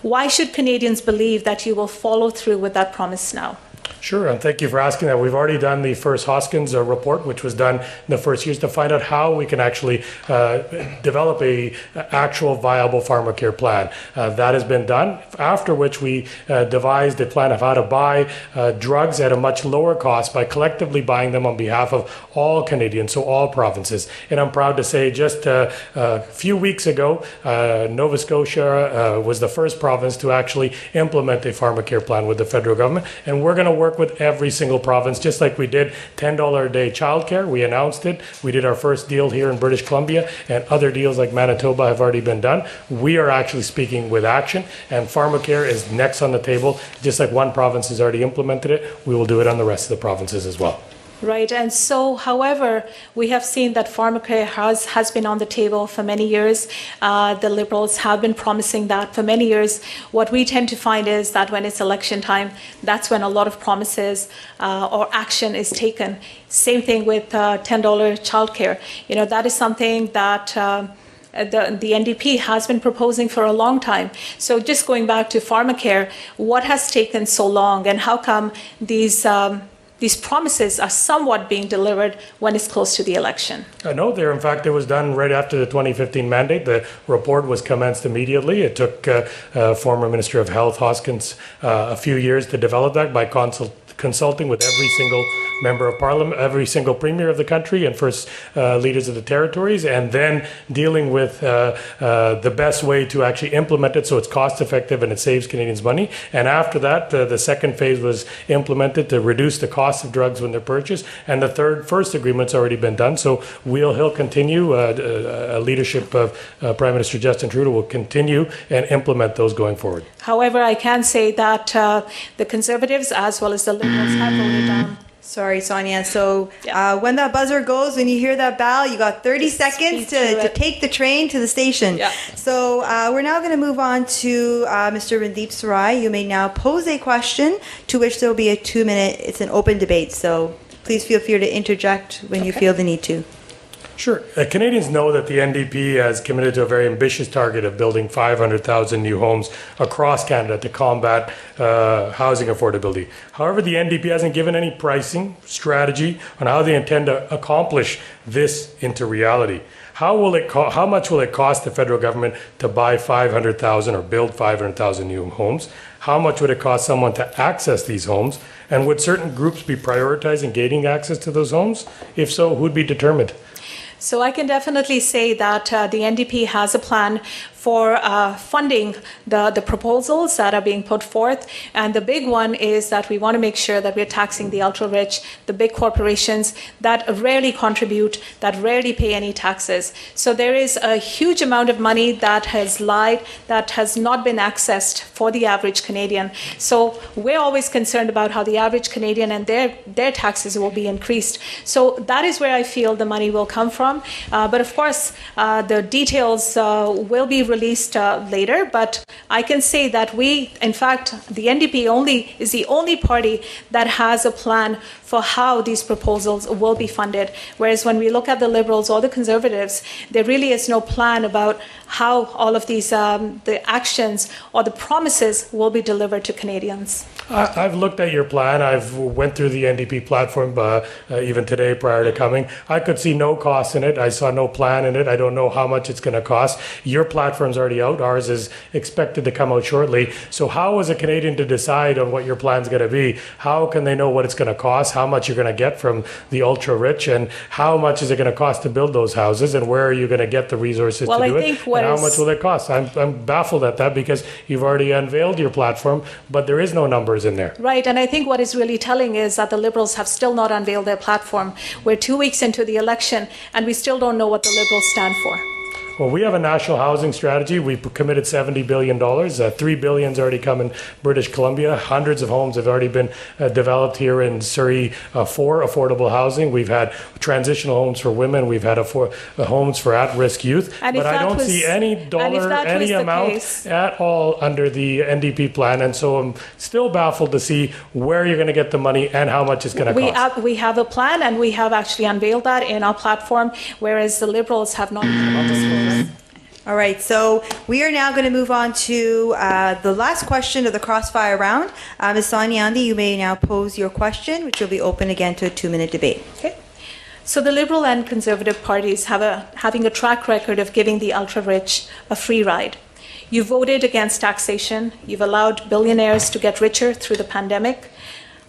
Why should Canadians believe that you will follow through with that promise now? Sure, and thank you for asking that. We've already done the first Hoskins report, which was done in the first years, to find out how we can actually develop a actual viable pharmacare plan. That has been done, after which we devised a plan of how to buy drugs at a much lower cost by collectively buying them on behalf of all Canadians, so all provinces. And I'm proud to say just a few weeks ago, Nova Scotia was the first province to actually implement a pharmacare plan with the federal government, and we're going to work with every single province, just like we did $10 a day childcare. We announced it. We did our first deal here in British Columbia, and other deals like Manitoba have already been done. We are actually speaking with action, and pharmacare is next on the table. Just like one province has already implemented it, we will do it on the rest of the provinces as well. Right, and so, however, we have seen that pharmacare has been on the table for many years. The Liberals have been promising that for many years. What we tend to find is that when it's election time, that's when a lot of promises or action is taken. Same thing with $10 childcare. You know, that is something that the NDP has been proposing for a long time. So just going back to pharmacare, what has taken so long, and how come these promises are somewhat being delivered when it's close to the election? No, in fact, it was done right after the 2015 mandate. The report was commenced immediately. It took former Minister of Health Hoskins a few years to develop that by consulting with every single member of parliament, every single premier of the country, and first leaders of the territories, and then dealing with the best way to actually implement it so it's cost effective and it saves Canadians money. And after that, the second phase was implemented to reduce the cost of drugs when they're purchased, and the first agreement's already been done. So he'll continue, leadership of Prime Minister Justin Trudeau will continue and implement those going forward. However, I can say that the Conservatives as well as the Liberals have voted down. Sorry, Sonia. So when that buzzer goes, when you hear that bell, you got 30 seconds to take the train to the station. Yeah. So we're now going to move on to Mr. Randeep Sarai. You may now pose a question to which there will be a 2-minute, it's an open debate. So please feel free to interject when you feel the need to. Sure. Canadians know that the NDP has committed to a very ambitious target of building 500,000 new homes across Canada to combat housing affordability. However, the NDP hasn't given any pricing strategy on how they intend to accomplish this into reality. How much will it cost the federal government to buy 500,000 or build 500,000 new homes? How much would it cost someone to access these homes? And would certain groups be prioritizing gaining access to those homes? If so, who'd be determined? So I can definitely say that the NDP has a plan for funding the proposals that are being put forth. And the big one is that we want to make sure that we're taxing the ultra-rich, the big corporations that rarely contribute, that rarely pay any taxes. So there is a huge amount of money that has lied, that has not been accessed for the average Canadian. So we're always concerned about how the average Canadian and their taxes will be increased. So that is where I feel the money will come from. But of course, the details will be released later, but I can say that in fact, the NDP is the only party that has a plan for how these proposals will be funded. Whereas when we look at the Liberals or the Conservatives, there really is no plan about how all of these the actions or the promises will be delivered to Canadians. I've looked at your plan. I've went through the NDP platform even today prior to coming. I could see no cost in it. I saw no plan in it. I don't know how much it's going to cost. Your platform's already out. Ours is expected to come out shortly. So how is a Canadian to decide on what your plan's going to be? How can they know what it's going to cost, how much you're going to get from the ultra-rich, and how much is it going to cost to build those houses, and where are you going to get the resources to do it, and how much will it cost? I'm baffled at that because you've already unveiled your platform, but there is no numbers in there. Right, and I think what is really telling is that the Liberals have still not unveiled their platform. We're 2 weeks into the election, and we still don't know what the Liberals stand for. Well, we have a national housing strategy. We've committed $70 billion. $3 billion has already come in British Columbia. Hundreds of homes have already been developed here in Surrey for affordable housing. We've had transitional homes for women. We've had homes for at-risk youth. But I don't see any dollar, any amount at all under the NDP plan. And so I'm still baffled to see where you're going to get the money and how much it's going to cost. We have a plan, and we have actually unveiled that in our platform, whereas the Liberals have not come up with this. All right, so we are now going to move on to the last question of the crossfire round. Ms. Sonia Gandhi, you may now pose your question, which will be open again to a 2-minute debate. Okay. So the Liberal and Conservative parties having a track record of giving the ultra-rich a free ride. You voted against taxation. You've allowed billionaires to get richer through the pandemic.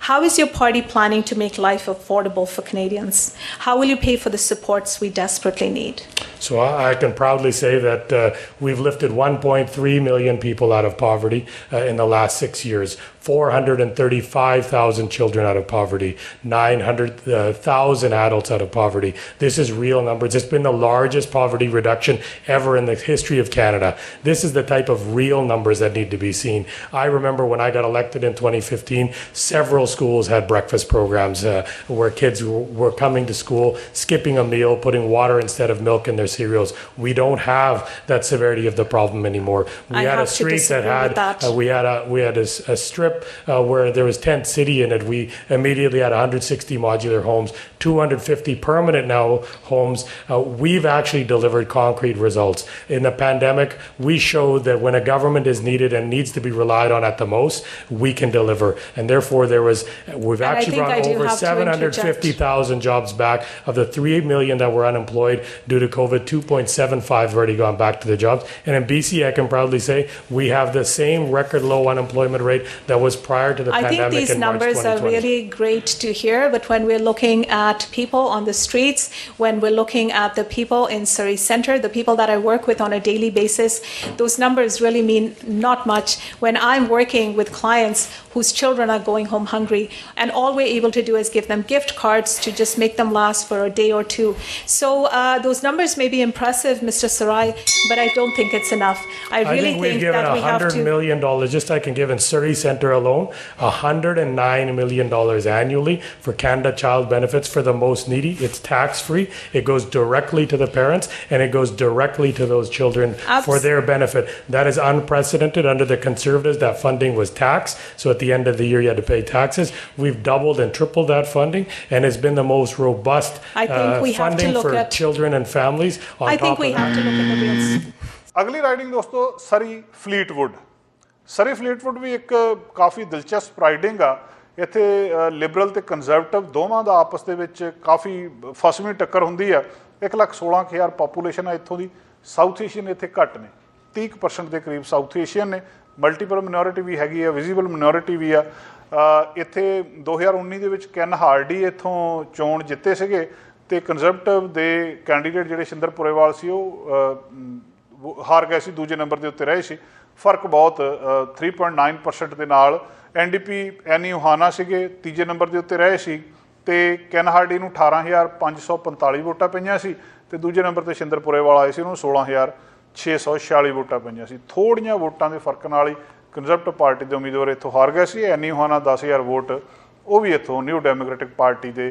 How is your party planning to make life affordable for Canadians? How will you pay for the supports we desperately need? So I can proudly say that we've lifted 1.3 million people out of poverty in the last 6 years. 435,000 children out of poverty, 900,000 adults out of poverty. This is real numbers. It's been the largest poverty reduction ever in the history of Canada. This is the type of real numbers that need to be seen. I remember when I got elected in 2015, several schools had breakfast programs where kids were coming to school, skipping a meal, putting water instead of milk in their cereals. We don't have that severity of the problem anymore. We had a street that had, we had a strip where there was tent city in it. We immediately had 160 modular homes, 250 permanent now homes. We've actually delivered concrete results. In the pandemic, we showed that when a government is needed and needs to be relied on at the most, we can deliver. And therefore, we've actually brought over 750,000 jobs back. Of the 3 million that were unemployed due to COVID, 2.75 have already gone back to the jobs. And in BC, I can proudly say we have the same record low unemployment rate that was prior to the pandemic. I think these numbers are really great to hear, but when we're looking at people on the streets, when we're looking at the people in Surrey Centre, the people that I work with on a daily basis, those numbers really mean not much. When I'm working with clients whose children are going home hungry, and all we're able to do is give them gift cards to just make them last for a day or two. So those numbers may be impressive, Mr. Sarai, but I don't think it's enough. I really think that we have to... $100 million, just I can give in Surrey Centre alone, $109 million annually for Canada Child Benefits for the most needy. It's tax-free. It goes directly to the parents, and it goes directly to those children for their benefit. That is unprecedented. Under the Conservatives, that funding was taxed. So at the end of the year, you had to pay taxes. We've doubled and tripled that funding, and it's been the most robust funding for children and families. I think we have to look at the real. ਅਗਲੀ riding ਦੋਸਤੋ ਸਰੀ Fleetwood. ਸਰੀ Fleetwood ਵੀ ਇੱਕ ਕਾਫੀ ਦਿਲਚਸਪ riding ਆ। ਇੱਥੇ Liberal ਤੇ conservative ਦੋਵਾਂ ਦਾ ਆਪਸ ਦੇ ਵਿੱਚ ਕਾਫੀ ਫਸਵੀਂ ਟੱਕਰ ਹੁੰਦੀ ਆ। 1,16,000 ਪਾਪੂਲੇਸ਼ਨ ਆ ਇੱਥੋਂ ਦੀ। ਸਾਊਥ ਏਸ਼ੀਅਨ ਇੱਥੇ ਘੱਟ ਨੇ, 30% ਦੇ ਕਰੀਬ ਸਾਊਥ ਏਸ਼ੀਅਨ ਨੇ। ਮਲਟੀਪਲ ਮਿਨੋਰਿਟੀ ਵੀ ਹੈਗੀ ਆ, ਵਿਜ਼ੀਬਲ ਮਿਨੋਰਿਟੀ ਵੀ ਆ। ਇੱਥੇ 2019 ਦੇ ਵਿੱਚ ਕੈਨ ਹਾਰਡੀ ਇੱਥੋਂ ਚੋਣ ਜਿੱਤੇ ਸੀਗੇ ਤੇ ਕੰਜ਼ਰਵੇਟਿਵ ਦੇ ਕੈਂਡੀਡੇਟ ਜਿਹੜੇ ਸ਼ਿੰਦਰ ਪੁਰੇਵਾਲ ਸੀ ਉਹ ਹਾਰ ਗਏ ਸੀ, ਦੂਜੇ ਨੰਬਰ ਦੇ ਉੱਤੇ ਰਹੇ ਸੀ। ਫਰਕ ਬਹੁਤ 3.9% ਦੇ ਨਾਲ। NDP ਐਨੀ ਓਹਾਨਾ ਸੀਗੇ, ਤੀਜੇ ਨੰਬਰ ਦੇ ਉੱਤੇ ਰਹੇ ਸੀ ਤੇ ਕੈਨ ਹਾਰਡੀ ਨੂੰ 18,545 ਵੋਟਾਂ ਪਈਆਂ ਸੀ ਤੇ ਦੂਜੇ ਨੰਬਰ ਤੇ ਸ਼ਿੰਦਰ ਪੁਰੇਵਾਲ ਆਏ ਸੀ, ਉਹਨੂੰ 16,646 ਵੋਟਾਂ ਪਈਆਂ ਸੀ। ਥੋੜ੍ਹੀਆਂ ਵੋਟਾਂ ਦੇ ਫਰਕ ਨਾਲ ਹੀ ਕੰਜ਼ਰਵੇਟਿਵ ਪਾਰਟੀ ਦੇ ਉਮੀਦਵਾਰ ਇੱਥੋਂ ਹਾਰ ਗਏ ਸੀ। ਐਨੀ ਓਹਾਨਾ 10,000 ਵੋਟ ਉਹ ਵੀ ਇੱਥੋਂ ਨਿਊ ਡੈਮੋਕ੍ਰੈਟਿਕ ਪਾਰਟੀ ਦੇ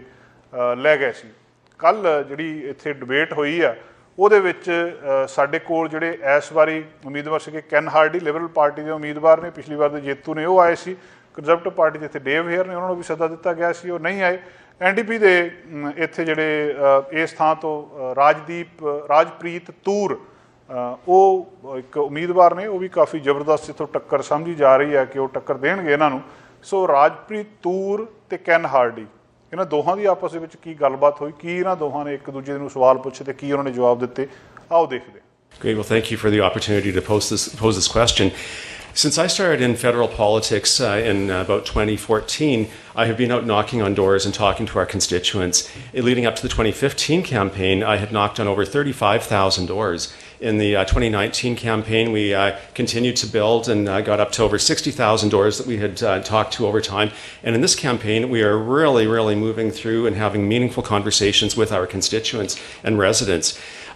ਲੈ ਗਏ ਸੀ। ਕੱਲ੍ਹ ਜਿਹੜੀ ਇੱਥੇ ਡਿਬੇਟ ਹੋਈ ਆ ਉਹਦੇ ਵਿੱਚ ਸਾਡੇ ਕੋਲ ਜਿਹੜੇ ਇਸ ਵਾਰੀ ਉਮੀਦਵਾਰ ਸੀਗੇ ਕੈਨ ਹਾਰਡੀ ਲਿਬਰਲ ਪਾਰਟੀ ਦੇ ਉਮੀਦਵਾਰ ਨੇ, ਪਿਛਲੀ ਵਾਰ ਦੇ ਜੇਤੂ ਨੇ, ਉਹ ਆਏ ਸੀ। ਕੰਜ਼ਰਵੇਟਿਵ ਪਾਰਟੀ ਦੇ ਇੱਥੇ ਡੇਵ ਹੇਅਰ ਨੇ, ਉਹਨਾਂ ਨੂੰ ਵੀ ਸੱਦਾ ਦਿੱਤਾ ਗਿਆ ਸੀ, ਉਹ ਨਹੀਂ ਆਏ। NDP ਦੇ ਇੱਥੇ ਜਿਹੜੇ ਇਸ ਥਾਂ ਤੋਂ ਰਾਜਪ੍ਰੀਤ ਤੂਰ ਉਹ ਇੱਕ ਉਮੀਦਵਾਰ ਨੇ, ਉਹ ਵੀ ਕਾਫੀ ਜ਼ਬਰਦਸਤ ਇੱਥੋਂ ਟੱਕਰ ਸਮਝੀ ਜਾ ਰਹੀ ਹੈ ਕਿ ਉਹ ਟੱਕਰ ਦੇਣਗੇ ਇਹਨਾਂ ਨੂੰ। ਸੋ ਰਾਜਪ੍ਰੀਤ ਤੂਰ ਤੇ ਕੈਨ ਹਾਰਡੀ, ਇਹਨਾਂ ਦੋਹਾਂ ਦੀ ਆਪਸ ਦੇ ਵਿੱਚ ਕੀ ਗੱਲਬਾਤ ਹੋਈ, ਕੀ ਇਹਨਾਂ ਦੋਹਾਂ ਨੇ ਇੱਕ ਦੂਜੇ ਨੂੰ ਸਵਾਲ ਪੁੱਛੇ ਤੇ ਕੀ ਉਹਨਾਂ ਨੇ ਜਵਾਬ ਦਿੱਤੇ, ਆਓ ਦੇਖਦੇ। Great. Well, thank you for the opportunity to pose this question. Since I started in federal politics in about 2014, I have been out knocking on doors and talking to our constituents. Leading up to the 2015 campaign, I had knocked on over 35,000 doors. In the 2019 campaign, we continued to build and got up to over 60,000 doors that we had talked to over time. And in this campaign, we are really moving through and having meaningful conversations with our constituents and residents.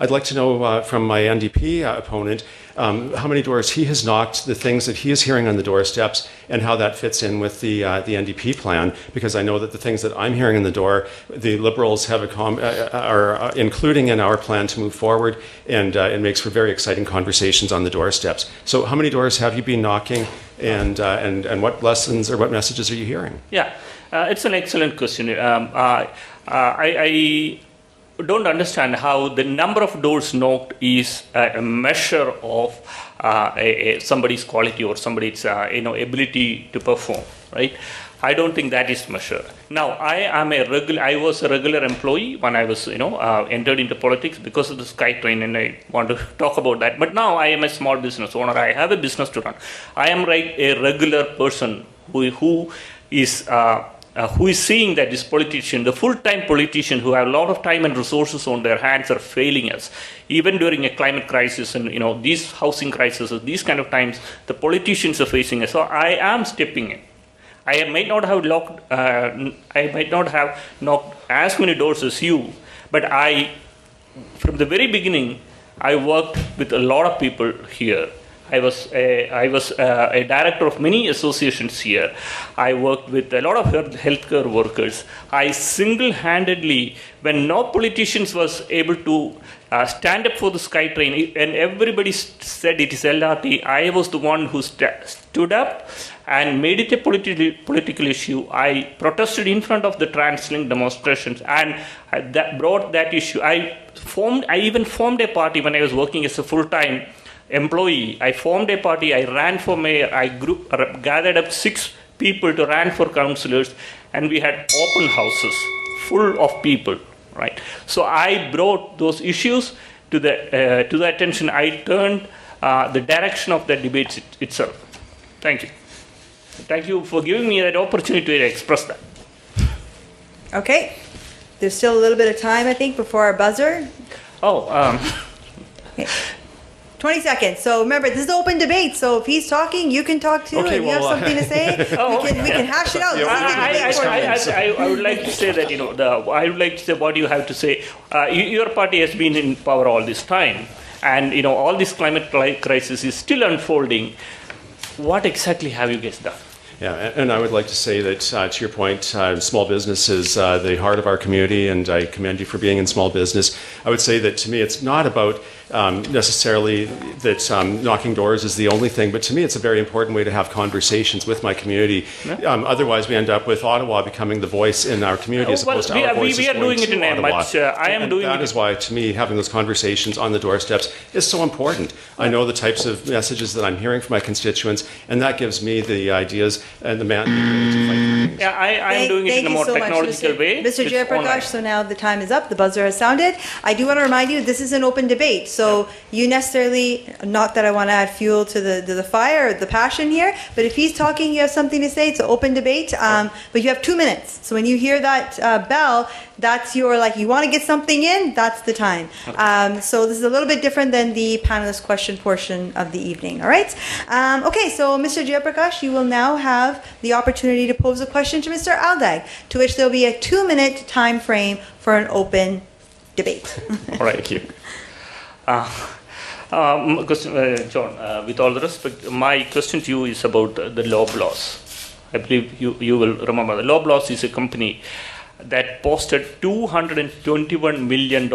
I'd like to know from my NDP opponent how many doors he has knocked, the things that he is hearing on the doorsteps, and how that fits in with the NDP plan, because I know that the things that I'm hearing in the door, the Liberals are including in our plan to move forward, and it makes for very exciting conversations on the doorsteps. So how many doors have you been knocking, and what lessons or what messages are you hearing? Yeah, it's an excellent question. I don't understand how the number of doors knocked is a measure of somebody's quality or somebody's ability to perform, right? I don't think that is measured. Now, I was a regular employee when I was, entered into politics because of the SkyTrain, and I want to talk about that. But now I am a small business owner. I have a business to run. I am a regular person who is seeing that this politician, the full-time politician who have a lot of time and resources on their hands, are failing us. Even during a climate crisis and these housing crises, these kind of times, the politicians are facing us. So I am stepping in. I might not have knocked as many doors as you, but from the very beginning, I worked with a lot of people here. I was a director of many associations here. I worked with a lot of healthcare workers. I single-handedly, when no politicians was able to stand up for the SkyTrain, and everybody said it is LRT, I was the one who stood up and made it a political issue. I protested in front of the TransLink demonstrations, and that brought that issue. I even formed a party when I was working as a full-time employee. I formed a party. I ran for mayor. I gathered up 6 people to run for councillors, and we had open houses full of people. Right. So I brought those issues to the attention. I turned the direction of the debate itself. Thank you. Thank you for giving me that opportunity to express that. Okay. There's still a little bit of time, I think, before our buzzer. Okay. 20 seconds. So remember, this is an open debate. So if he's talking, you can talk too. Okay, if you have something to say, we can hash it out. I would like to say that I would like to say what you have to say. Your party has been in power all this time, and all this climate crisis is still unfolding. What exactly have you guys done? Yeah, and I would like to say that, to your point, small business is the heart of our community, and I commend you for being in small business. I would say that to me it's not about necessarily that knocking doors is the only thing, but to me it's a very important way to have conversations with my community. Otherwise we end up with Ottawa becoming the voice in our community as opposed to our voice we are doing it in a much... That is why, to me, having those conversations on the doorsteps is so important. I know the types of messages that I'm hearing from my constituents, and that gives me the ideas and the mandate to fight for things. Yeah, I am doing it in a more technological way. Mr. Jayaprakash, so now the time is up. The buzzer has sounded. I do want to remind you, this is an open debate. So you necessarily, not that I want to add fuel to the fire or the passion here, but if he's talking, you have something to say, it's an open debate. But you have 2 minutes. So when you hear that bell, that's your, you want to get something in, that's the time. So this is a little bit different than the panelist question portion of the evening, all right? Okay, so Mr. Jayaprakash, you will now have the opportunity to pose a question to Mr. Aldag, to which there will be a 2-minute time frame for an open debate. All right, thank you. John, with all the respect, my question to you is about the Loblaws. I believe you will remember. The Loblaws is a company that posted $221 million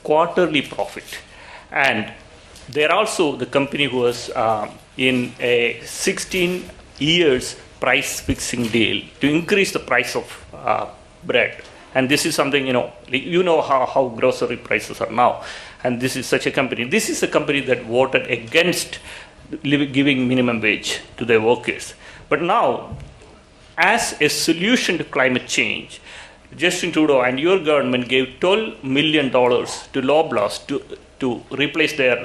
quarterly profit. And they're also the company who was in a 16 years price fixing deal to increase the price of bread. And this is something, how grocery prices are now. And this is such a company. This is a company that voted against giving minimum wage to their workers. But now, as a solution to climate change, Justin Trudeau and your government gave $12 million to Loblaws to replace their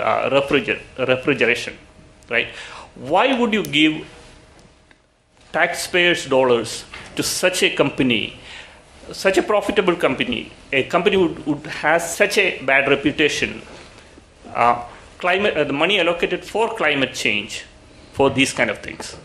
refrigeration, right? Why would you give taxpayers' dollars to such a company, such a profitable company, a company would has such a bad reputation, the money allocated for climate change, for these kind of things?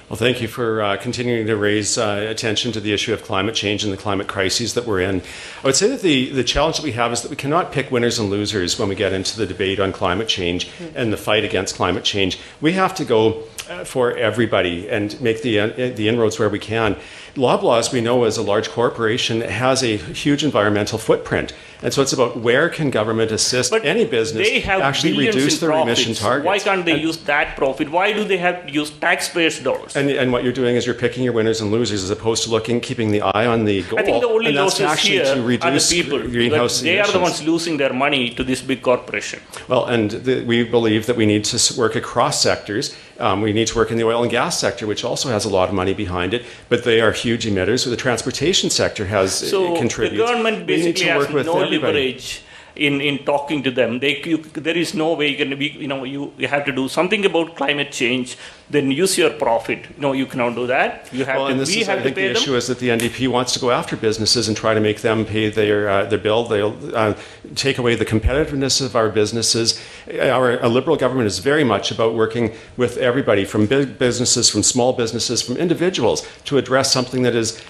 Well, thank you for continuing to raise attention to the issue of climate change and the climate crises that we're in. I would say that the challenge that we have is that we cannot pick winners and losers when we get into the debate on climate change and the fight against climate change. We have to go for everybody and make the inroads where we can. Loblaws, we know, as a large corporation, has a huge environmental footprint. And so it's about where can government assist any business they have actually billions reduce in their profits. emission targets. Why can't they use that profit? Why do they have to use taxpayers' dollars? And what you're doing is you're picking your winners and losers as opposed to keeping the eye on the goal. I think the only and that's losers actually here to reduce are the people. greenhouse They emissions. are the ones losing their money to this big corporation. Well, and we believe that we need to work across sectors. We need to work in the oil and gas sector, which also has a lot of money behind it, but they are huge emitters. So the transportation sector has contributes. So the government basically has no leverage in talking to them. There is no way you can be, you have to do something about climate change, then use your profit. No, you cannot do that. You have to, we have to pay them. I think the issue is that the NDP wants to go after businesses and try to make them pay their bill. They'll take away the competitiveness of our businesses. A Liberal government is very much about working with everybody, from big businesses, from small businesses, from individuals, to address something that is,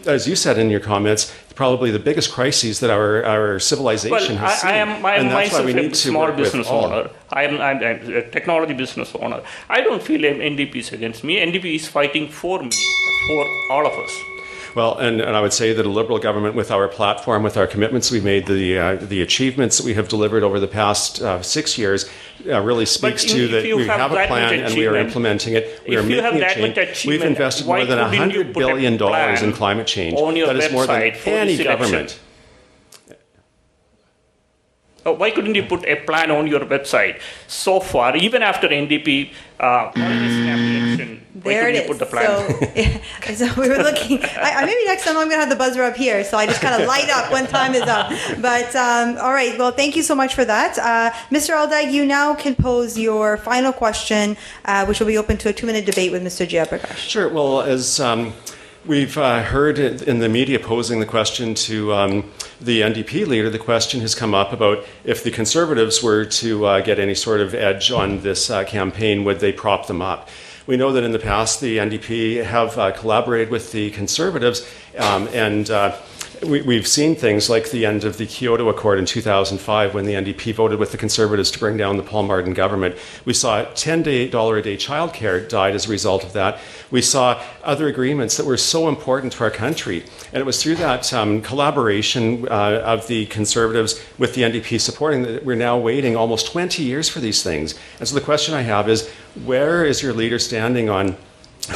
as you said in your comments, probably the biggest crises that our civilization has seen. I am myself a small business owner. I'm a technology business owner. I don't feel NDP is against me. NDP is fighting for me, for all of us. Well, and I would say that a Liberal government, with our platform, with our commitments we made, the achievements that we have delivered over the past 6 years, really speaks to that we have a plan and we are implementing it. We are making a change. We've invested more than $100 billion in climate change. That is more than any government. Why couldn't you put a plan on your website? So far, even after NDP election, there it is. Put the plan? So we were looking. Maybe next time I'm going to have the buzzer up here, so I just kind of light up when time is up. But all right. Well, thank you so much for that, Mr. Aldag. You now can pose your final question, which will be open to a 2-minute debate with Mr. Jayaprakash. Sure. Well, as we've heard in the media posing the question to the NDP leader, the question has come up about if the Conservatives were to get any sort of edge on this campaign, would they prop them up? We know that in the past the NDP have collaborated with the Conservatives, and we've seen things like the end of the Kyoto Accord in 2005 when the NDP voted with the Conservatives to bring down the Paul Martin government. We saw $10 a day childcare died as a result of that. We saw other agreements that were so important to our country. And it was through that collaboration of the Conservatives with the NDP supporting that we're now waiting almost 20 years for these things. And so the question I have is, where is your leader standing on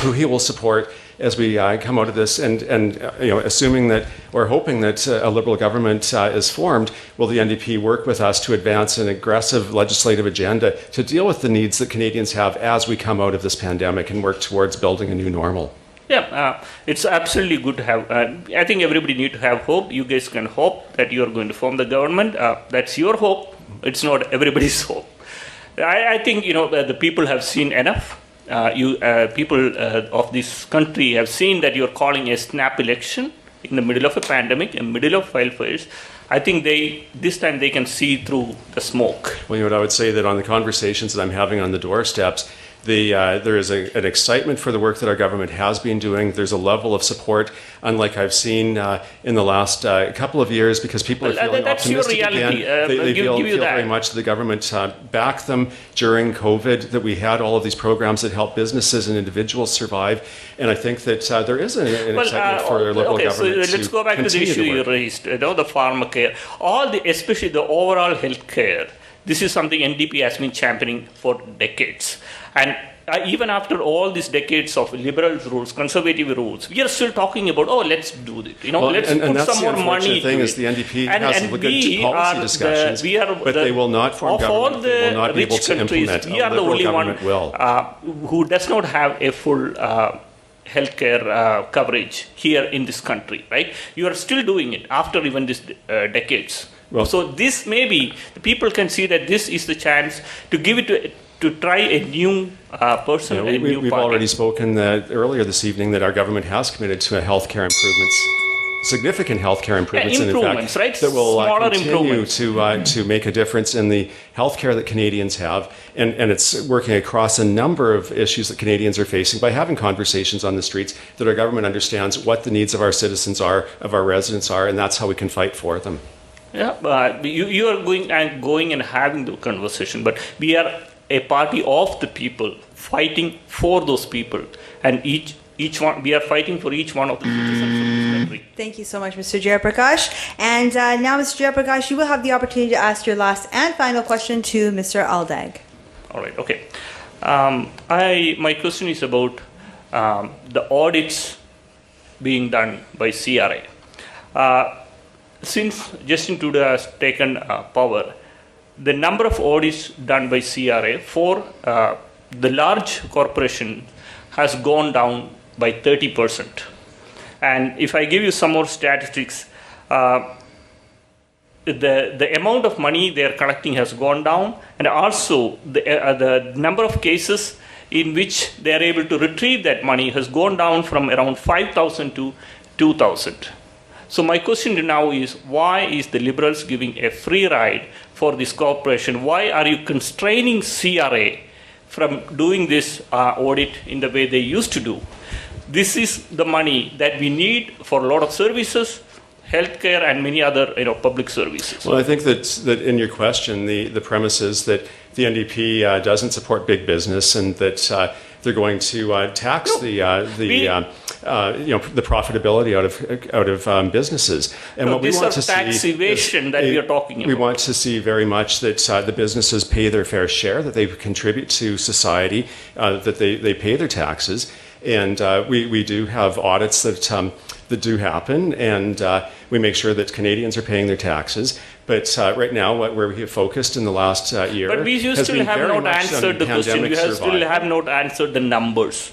who he will support as we come out of this, and assuming that, or hoping that a Liberal government is formed, will the NDP work with us to advance an aggressive legislative agenda to deal with the needs that Canadians have as we come out of this pandemic and work towards building a new normal? Yeah, it's absolutely good to have. I think everybody needs to have hope. You guys can hope that you are going to form the government. That's your hope. It's not everybody's hope. I think the people have seen enough. People of this country have seen that you're calling a snap election in the middle of a pandemic, in the middle of wildfires. I think this time they can see through the smoke. Well, I would say that on the conversations that I'm having on the doorsteps, there is an excitement for the work that our government has been doing. There's a level of support, unlike I've seen in the last couple of years, because people are feeling optimistic again. They feel very much that the government backed them during COVID, that we had all of these programs that help businesses and individuals survive. And I think that there is an excitement for a Liberal government. So let's go back to the issue you raised, the pharmacare, especially the overall health care. This is something NDP has been championing for decades. And even after all these decades of liberal rules, conservative rules, we are still talking about, let's do this. Let's put some more money. The thing is, the NDP has good policy discussions, but they will not form government. They will not be able to implement. We are the only one who does not have a full healthcare coverage here in this country, right? You are still doing it after even these decades. Well, so this maybe the people can see that this is the chance to give it to try a new person. A new we've party. already spoken earlier this evening that our government has committed to healthcare improvements, significant healthcare improvements, and in fact right? that will continue to make a difference in the healthcare that Canadians have, and it's working across a number of issues that Canadians are facing by having conversations on the streets that our government understands what the needs of our citizens are, of our residents are, and that's how we can fight for them. Yeah, you are going and having the conversation, but we are a party of the people, fighting for those people, and each one we are fighting for each one of the citizens of this country. Thank you so much, Mr. Jayaprakash. And now, Mr. Jayaprakash, you will have the opportunity to ask your last and final question to Mr. Aldag. All right, okay. My question is about the audits being done by CRA. Since Justin Trudeau has taken power, the number of audits done by CRA for the large corporation has gone down by 30%. And if I give you some more statistics, the amount of money they are collecting has gone down, and also the number of cases in which they are able to retrieve that money has gone down from around 5,000 to 2,000. So my question now is, why is the Liberals giving a free ride for this corporation? Why are you constraining CRA from doing this audit in the way they used to do? This is the money that we need for a lot of services, healthcare, and many other public services. Well, I think that in your question, the premise is that the NDP doesn't support big business and that they're going to tax the profitability out of businesses. And no, what we want to see tax evasion that we are talking about. We want to see very much that the businesses pay their fair share, that they contribute to society, that they pay their taxes. And we do have audits that do happen, and we make sure that Canadians are paying their taxes. But right now, where we have focused in the last year, but you still have not answered the question. You still have not answered the numbers.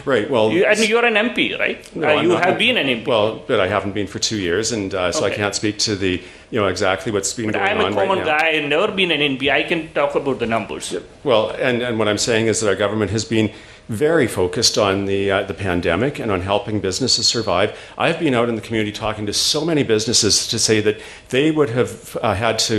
Right. Well, and you're an MP, right? No, you have been an MP. Well, but I haven't been for 2 years, and so I can't speak to exactly what's been going on right now. I'm a common guy and never been an MP. I can talk about the numbers. Yeah. Well, and what I'm saying is that our government has been very focused on the pandemic and on helping businesses survive. I've been out in the community talking to so many businesses to say that they would have had to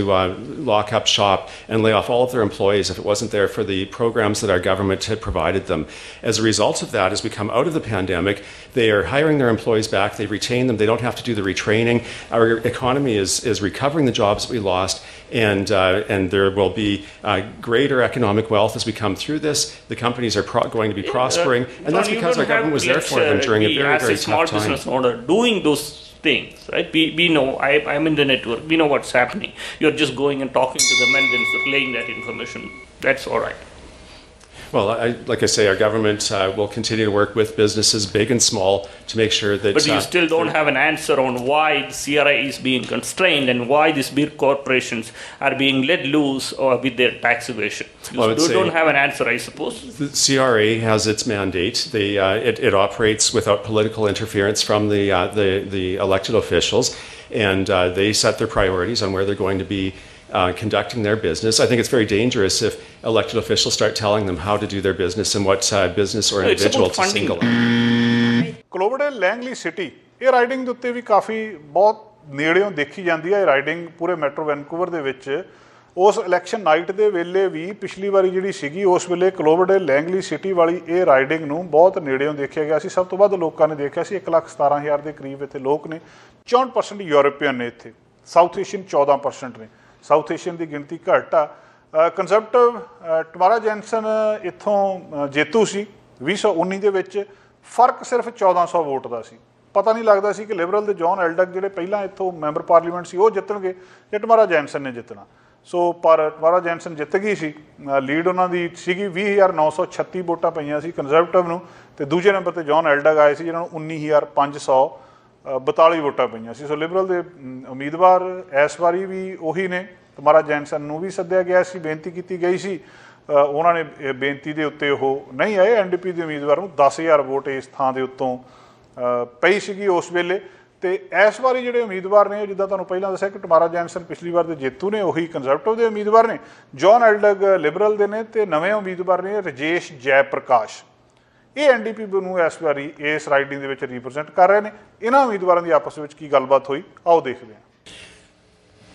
lock up shop and lay off all of their employees if it wasn't there for the programs that our government had provided them. As a result of that, as we come out of the pandemic, they are hiring their employees back, they retain them, they don't have to do the retraining. Our economy is recovering the jobs that we lost, and there will be greater economic wealth as we come through this. The companies are going to be prospering, and that's because our government was there for them during a very, very tough small time. Business owner doing those things, right? We know, I'm in the network, we know what's happening. You're just going and talking to them and then relaying that information. That's all right. Well, like I say, our government will continue to work with businesses, big and small, to make sure that... But you still don't have an answer on why the CRA is being constrained and why these big corporations are being let loose with their tax evasion. You don't have an answer, I suppose. The CRA has its mandate. It operates without political interference from the elected officials, and they set their priorities on where they're going to be conducting their business. I think it's very dangerous if elected officials start telling them how to do their business and what business or individual to single out. Cloverdale Langley City ਇਹ riding ਦੇ ਉੱਤੇ ਵੀ ਕਾਫੀ ਬਹੁਤ ਨੇੜਿਓਂ ਦੇਖੀ ਜਾਂਦੀ ਹੈ। ਇਹ riding ਪੂਰੇ ਮੈਟਰੋ ਵੈਨਕੂਵਰ ਦੇ ਵਿੱਚ ਉਸ ਇਲੈਕਸ਼ਨ ਨਾਈਟ ਦੇ ਵੇਲੇ ਵੀ ਪਿਛਲੀ ਵਾਰੀ ਜਿਹੜੀ ਸੀਗੀ ਉਸ ਵੇਲੇ ਕਲੋਵਰਡੇਲ ਲੈਂਗਲੀ ਸਿਟੀ ਵਾਲੀ ਇਹ ਰਾਈਡਿੰਗ ਨੂੰ ਬਹੁਤ ਨੇੜਿਓਂ ਦੇਖਿਆ ਗਿਆ ਸੀ। ਸਭ ਤੋਂ ਵੱਧ ਲੋਕਾਂ ਨੇ ਦੇਖਿਆ ਸੀ, 1,17,000 ਦੇ ਕਰੀਬ ਇੱਥੇ ਲੋਕ ਨੇ। 64% ਯੂਰਪੀਅਨ ਨੇ ਇੱਥੇ, ਸਾਊਥ ਏਸ਼ੀਅਨ 14% ਨੇ। ਸਾਊਥ ਏਸ਼ੀਅਨ ਦੀ ਗਿਣਤੀ ਘੱਟ ਆ। ਕੰਜ਼ਰਵੇਟਿਵ ਟਮਾਰਾ ਜੈਨਸਨ ਇੱਥੋਂ ਜੇਤੂ ਸੀ 2019 ਦੇ ਵਿੱਚ, ਫਰਕ ਸਿਰਫ 1400 ਵੋਟ ਦਾ ਸੀ। ਪਤਾ ਨਹੀਂ ਲੱਗਦਾ ਸੀ ਕਿ ਲਿਬਰਲ ਦੇ ਜੌਨ ਐਲਡਕ ਜਿਹੜੇ ਪਹਿਲਾਂ ਇੱਥੋਂ ਮੈਂਬਰ ਪਾਰਲੀਮੈਂਟ ਸੀ ਉਹ ਜਿੱਤਣਗੇ ਜਾਂ ਟਮਾਰਾ ਜੈਨਸਨ ਨੇ ਜਿੱਤਣਾ। ਸੋ ਪਰ ਟਮਾਰਾ ਜੈਨਸਨ ਜਿੱਤ ਗਈ ਸੀ। ਲੀਡ ਉਹਨਾਂ ਦੀ ਸੀਗੀ 20,936 ਵੋਟਾਂ ਪਈਆਂ ਸੀ ਕੰਜ਼ਰਵੇਟਿਵ ਨੂੰ, ਅਤੇ ਦੂਜੇ ਨੰਬਰ 'ਤੇ ਜੌਨ ਐਲਡਕ ਆਏ ਸੀ ਜਿਹਨਾਂ ਨੂੰ 19,542 ਵੋਟਾਂ ਪਈਆਂ ਸੀ। ਸੋ ਲਿਬਰਲ ਦੇ ਉਮੀਦਵਾਰ ਇਸ ਵਾਰੀ ਵੀ ਉਹੀ ਨੇ। ਟਮਾਰਾ ਜੈਨਸਨ ਨੂੰ ਵੀ ਸੱਦਿਆ ਗਿਆ ਸੀ, ਬੇਨਤੀ ਕੀਤੀ ਗਈ ਸੀ, ਉਹਨਾਂ ਨੇ ਬੇਨਤੀ ਦੇ ਉੱਤੇ ਉਹ ਨਹੀਂ ਆਏ। NDP ਦੇ ਉਮੀਦਵਾਰ ਨੂੰ 10,000 ਵੋਟ ਇਸ ਥਾਂ ਦੇ ਉੱਤੋਂ ਪਈ ਸੀਗੀ ਉਸ ਵੇਲੇ। ਅਤੇ ਇਸ ਵਾਰੀ ਜਿਹੜੇ ਉਮੀਦਵਾਰ ਨੇ, ਜਿੱਦਾਂ ਤੁਹਾਨੂੰ ਪਹਿਲਾਂ ਦੱਸਿਆ ਕਿ ਟਮਾਰਾ ਜੈਨਸਨ ਪਿਛਲੀ ਵਾਰ ਦੇ ਜੇਤੂ ਨੇ, ਉਹੀ ਕੰਜ਼ਰਵੇਟਿਵ ਦੇ ਉਮੀਦਵਾਰ ਨੇ। ਜੌਨ ਐਲਡਕ ਲਿਬਰਲ ਦੇ ਨੇ, ਅਤੇ ਨਵੇਂ ਉਮੀਦਵਾਰ ਨੇ ਰਜੇਸ਼ ਜੈ ਪ੍ਰਕਾਸ਼। ਇਹ NDP ਨੂੰ ਇਸ ਵਾਰੀ ਇਸ ਰਾਈਡਿੰਗ ਦੇ ਵਿੱਚ ਰਿਪਰੈਜ਼ੈਂਟ ਕਰ ਰਹੇ ਨੇ। ਇਹਨਾਂ ਉਮੀਦਵਾਰਾਂ ਦੀ ਆਪਸ ਵਿੱਚ ਕੀ ਗੱਲਬਾਤ ਹੋਈ, ਆਓ ਦੇਖਦੇ ਹਾਂ।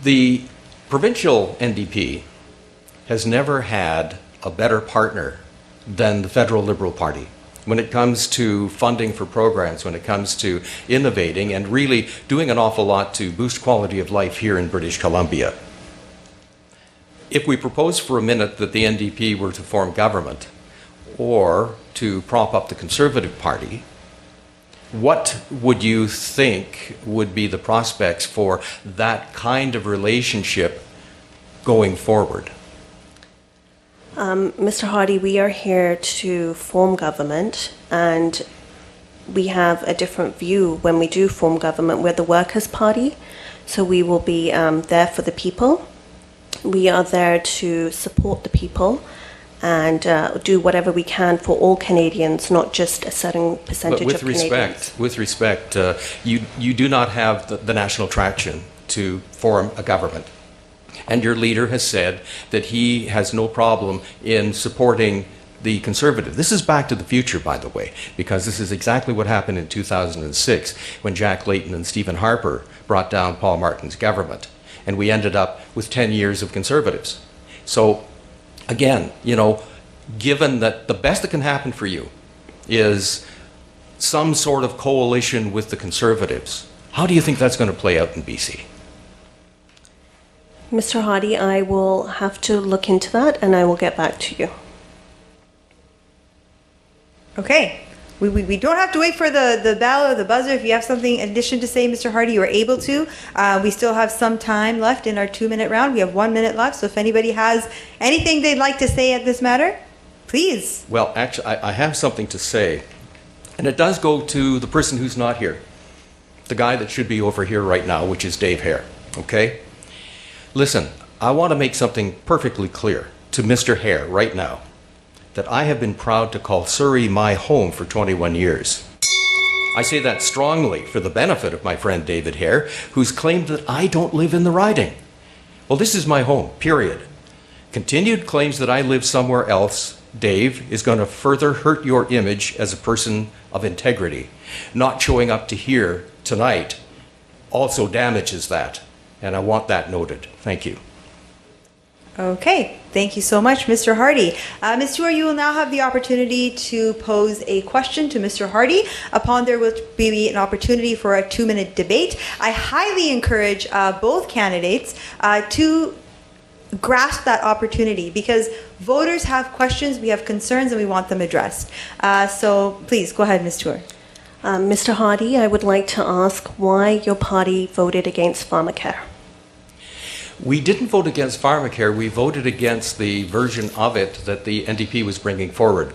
The provincial NDP has never had a better partner than the federal Liberal Party when it comes to funding for programs, when it comes to innovating and really doing an awful lot to boost quality of life here in British Columbia. If we propose for a minute that the NDP were to form government or to prop up the Conservative Party, what would you think would be the prospects for that kind of relationship going forward? Mr. Hardy, we are here to form government, and we have a different view when we do form government. We're the Workers' Party, so we will be there for the people. We are there to support the people and do whatever we can for all Canadians, not just a certain percentage of Canadians. With respect, you do not have the national traction to form a government. And your leader has said that he has no problem in supporting the Conservative. This is back to the future, by the way, because this is exactly what happened in 2006 when Jack Layton and Stephen Harper brought down Paul Martin's government. And we ended up with 10 years of Conservatives. So, again, given that the best that can happen for you is some sort of coalition with the Conservatives, how do you think that's going to play out in BC? Mr. Hardy, I will have to look into that and I will get back to you. Okay. We don't have to wait for the bell or the buzzer. If you have something in addition to say, Mr. Hardy, you are able to. We still have some time left in our 2-minute round. We have 1 minute left. So if anybody has anything they'd like to say at this matter, please. Well, actually, I have something to say. And it does go to the person who's not here. The guy that should be over here right now, which is Dave Hare. Okay? Listen, I want to make something perfectly clear to Mr. Hare right now, that I have been proud to call Surrey my home for 21 years. I say that strongly for the benefit of my friend David Hare, who's claimed that I don't live in the riding. Well, this is my home, period. Continued claims that I live somewhere else, Dave, is going to further hurt your image as a person of integrity. Not showing up to here tonight also damages that, and I want that noted. Thank you. Okay, thank you so much, Mr. Hardy. Ms. Stewart, you will now have the opportunity to pose a question to Mr. Hardy. Upon there will be an opportunity for a 2-minute debate. I highly encourage both candidates to grasp that opportunity because voters have questions, we have concerns, and we want them addressed. So please, go ahead, Ms. Stewart. Mr. Hardy, I would like to ask why your party voted against pharmacare. We didn't vote against pharmacare. We voted against the version of it that the NDP was bringing forward.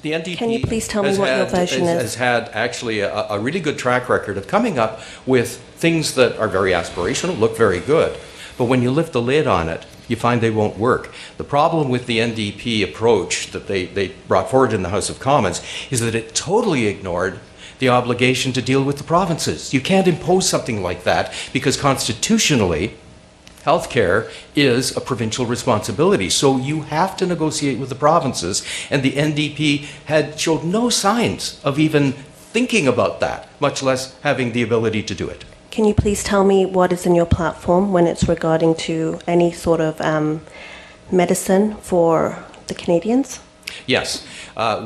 The NDP Can you please tell me what your version is? Has had actually a really good track record of coming up with things that are very aspirational, look very good. But when you lift the lid on it, you find they won't work. The problem with the NDP approach that they brought forward in the House of Commons is that it totally ignored the obligation to deal with the provinces. You can't impose something like that because constitutionally, healthcare is a provincial responsibility, so you have to negotiate with the provinces, and the NDP had showed no signs of even thinking about that, much less having the ability to do it. Can you please tell me what is in your platform when it's regarding to any sort of medicine for the Canadians? Yes,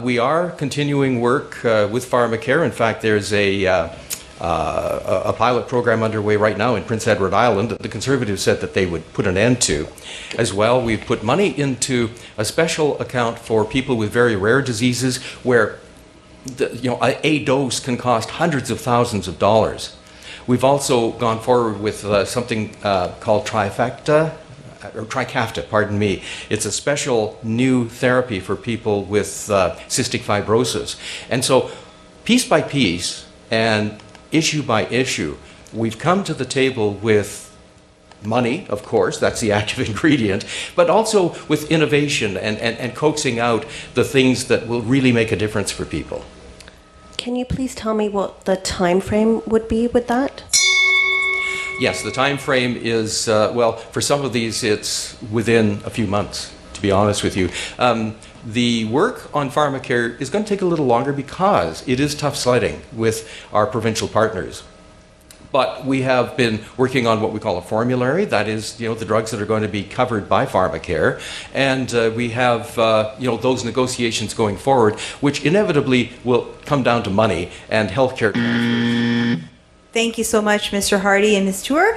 we are continuing work with pharmacare. In fact, there's a pilot program underway right now in Prince Edward Island that the Conservatives said that they would put an end to. As well, we've put money into a special account for people with very rare diseases where a dose can cost hundreds of thousands of dollars. We've also gone forward with something called Trikafta, pardon me. It's a special new therapy for people with cystic fibrosis. And so, piece by piece and issue by issue, we've come to the table with money, of course, that's the active ingredient, but also with innovation and coaxing out the things that will really make a difference for people. Can you please tell me what the time frame would be with that? Yes, the time frame is, well, for some of these it's within a few months, to be honest with you. The work on pharmacare is going to take a little longer because it is tough sledding with our provincial partners. But we have been working on what we call a formulary, that is, the drugs that are going to be covered by pharmacare. And we have, those negotiations going forward, which inevitably will come down to money and healthcare. Thank you so much, Mr. Hardy and Ms. Tour.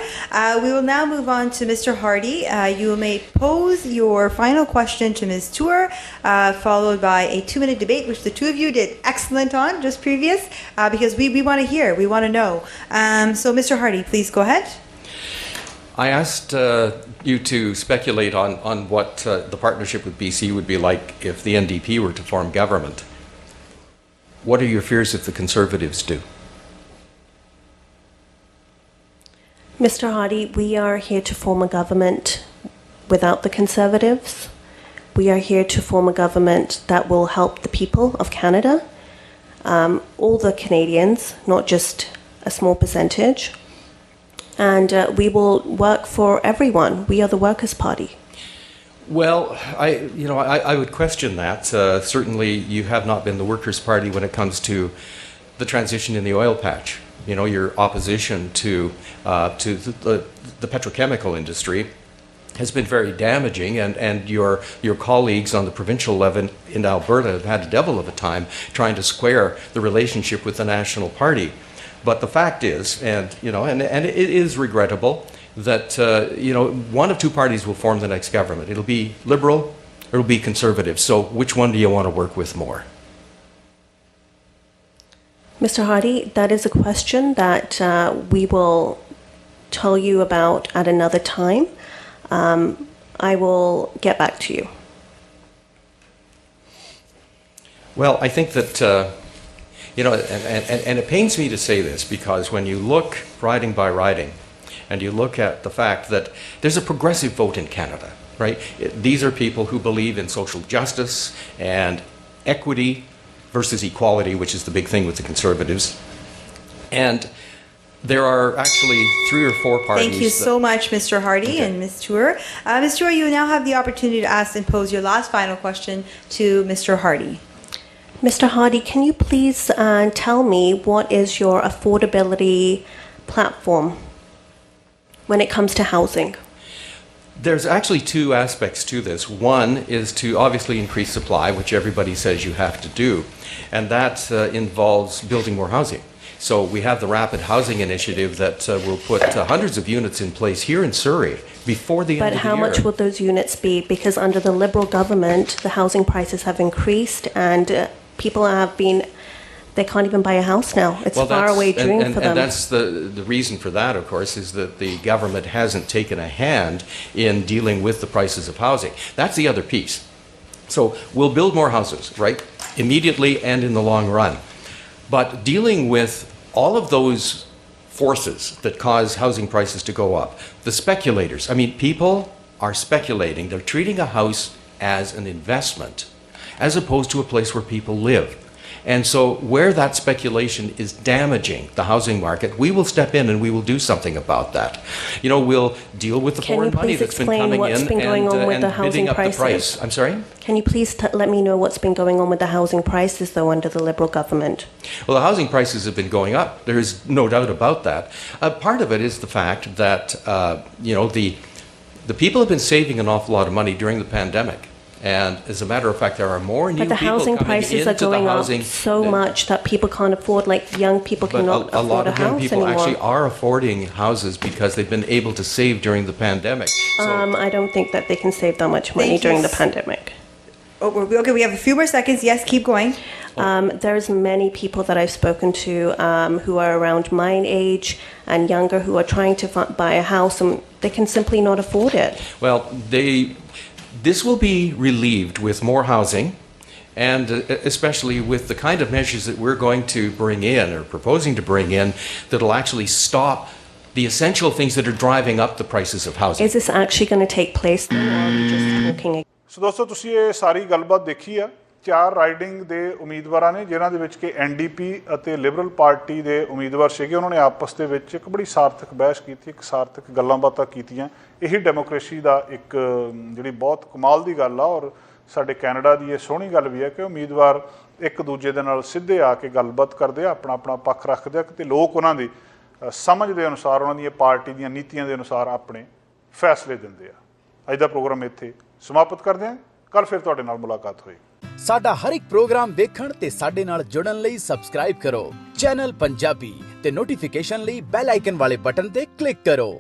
We will now move on to Mr. Hardy. You may pose your final question to Ms. Tour, followed by a 2-minute debate, which the two of you did excellent on just previous, because we want to hear, we want to know. So, Mr. Hardy, please go ahead. I asked you to speculate on what the partnership with BC would be like if the NDP were to form government. What are your fears if the Conservatives do? Mr. Hardy, we are here to form a government without the Conservatives. We are here to form a government that will help the people of Canada, all the Canadians, not just a small percentage. And we will work for everyone. We are the Workers' Party. Well, I would question that. Certainly, you have not been the Workers' Party when it comes to the transition in the oil patch. You know, your opposition to the petrochemical industry has been very damaging, and your colleagues on the provincial level in Alberta have had a devil of a time trying to square the relationship with the National Party. But the fact is, and it is regrettable that one of two parties will form the next government. It'll be Liberal or it'll be Conservative. So which one do you want to work with more? Mr. Hardy, that is a question that we will tell you about at another time. I will get back to you. Well, I think that, and it pains me to say this, because when you look riding by riding, and you look at the fact that there's a progressive vote in Canada, right? These are people who believe in social justice and equity versus equality, which is the big thing with the Conservatives. And there are actually 3 or 4 parties. Thank you so much, Mr. Hardy and Ms. Tour. Ms. Tour, you now have the opportunity to ask and pose your last final question to Mr. Hardy. Mr. Hardy, can you please tell me what is your affordability platform when it comes to housing? There's actually 2 aspects to this. One is to obviously increase supply, which everybody says you have to do, and that involves building more housing. So we have the Rapid Housing Initiative that will put hundreds of units in place here in Surrey before the end of the year. But how much will those units be? Because under the Liberal government, the housing prices have increased, and people have been... They can't even buy a house now. It's a faraway dream for them. And that's the reason for that, of course, is that the government hasn't taken a hand in dealing with the prices of housing. That's the other piece. So we'll build more houses, right? Immediately and in the long run. But dealing with all of those forces that cause housing prices to go up, the speculators, I mean, people are speculating. They're treating a house as an investment, as opposed to a place where people live. And so where that speculation is damaging the housing market, we will step in and we will do something about that. We'll deal with the foreign money that's been coming in and bidding up the price. I'm sorry? Can you please let me know what's been going on with the housing prices, though, under the Liberal government? Well, the housing prices have been going up. There is no doubt about that. Part of it is the fact that, the people have been saving an awful lot of money during the pandemic. And as a matter of fact, there are more new people coming into the housing. But the housing prices are going up so much that people can't afford, like young people cannot afford a house anymore. A lot of young people actually are affording houses because they've been able to save during the pandemic. I don't think that they can save that much money during the pandemic. Okay, we have a few more seconds. Yes, keep going. There's many people that I've spoken to who are around my age and younger who are trying to buy a house, and they can simply not afford it. Well, this will be relieved with more housing, and especially with the kind of measures that we're going to bring in or proposing to bring in that will actually stop the essential things that are driving up the prices of housing. Is this actually going to take place, or are we just talking? ਸੋ ਦੋਸਤੋ, ਤੁਸੀਂ ਇਹ ਸਾਰੀ ਗੱਲਬਾਤ ਦੇਖੀ ਆ। 4 riding ਦੇ ਉਮੀਦਵਾਰਾਂ ਨੇ, ਜਿਨ੍ਹਾਂ ਦੇ ਵਿੱਚ ਕਿ NDP ਅਤੇ ਲਿਬਰਲ ਪਾਰਟੀ ਦੇ ਉਮੀਦਵਾਰ ਸੀਗੇ। ਉਹਨਾਂ ਨੇ ਆਪਸ ਦੇ ਵਿੱਚ ਇੱਕ ਬੜੀ ਸਾਰਥਕ ਬਹਿਸ ਕੀਤੀ, ਇੱਕ ਸਾਰਥਕ ਗੱਲਾਂ ਬਾਤਾਂ ਕੀਤੀਆਂ। ਇਹੀ ਡੈਮੋਕ੍ਰੇਸੀ ਦਾ ਇੱਕ ਜਿਹੜੀ ਬਹੁਤ ਕਮਾਲ ਦੀ ਗੱਲ ਆ, ਔਰ ਸਾਡੇ ਕੈਨੇਡਾ ਦੀ ਇਹ ਸੋਹਣੀ ਗੱਲ ਵੀ ਹੈ ਕਿ ਉਮੀਦਵਾਰ ਇੱਕ ਦੂਜੇ ਦੇ ਨਾਲ ਸਿੱਧੇ ਆ ਕੇ ਗੱਲਬਾਤ ਕਰਦੇ ਆ, ਆਪਣਾ ਆਪਣਾ ਪੱਖ ਰੱਖਦੇ ਆ, ਤੇ ਲੋਕ ਉਹਨਾਂ ਦੀ ਸਮਝ ਦੇ ਅਨੁਸਾਰ, ਉਹਨਾਂ ਦੀਆਂ ਪਾਰਟੀ ਦੀਆਂ ਨੀਤੀਆਂ ਦੇ ਅਨੁਸਾਰ ਆਪਣੇ ਫੈਸਲੇ ਦਿੰਦੇ ਆ। ਅੱਜ ਦਾ ਪ੍ਰੋਗਰਾਮ ਇੱਥੇ ਸਮਾਪਤ ਕਰਦੇ ਹਾਂ। ਕੱਲ੍ਹ ਫਿਰ ਤੁਹਾਡੇ ਨਾਲ ਮੁਲਾਕਾਤ ਹੋਏਗੀ। ਸਾਡਾ ਹਰ ਇੱਕ ਪ੍ਰੋਗਰਾਮ ਦੇਖਣ ਤੇ ਸਾਡੇ ਨਾਲ ਜੁੜਨ ਲਈ ਸਬਸਕ੍ਰਾਈਬ ਕਰੋ ਚੈਨਲ ਪੰਜਾਬੀ। ਤੇ ਨੋਟੀਫਿਕੇਸ਼ਨ ਲਈ ਬੈਲ ਆਈਕਨ ਵਾਲੇ ਬਟਨ ਤੇ ਕਲਿੱਕ ਕਰੋ।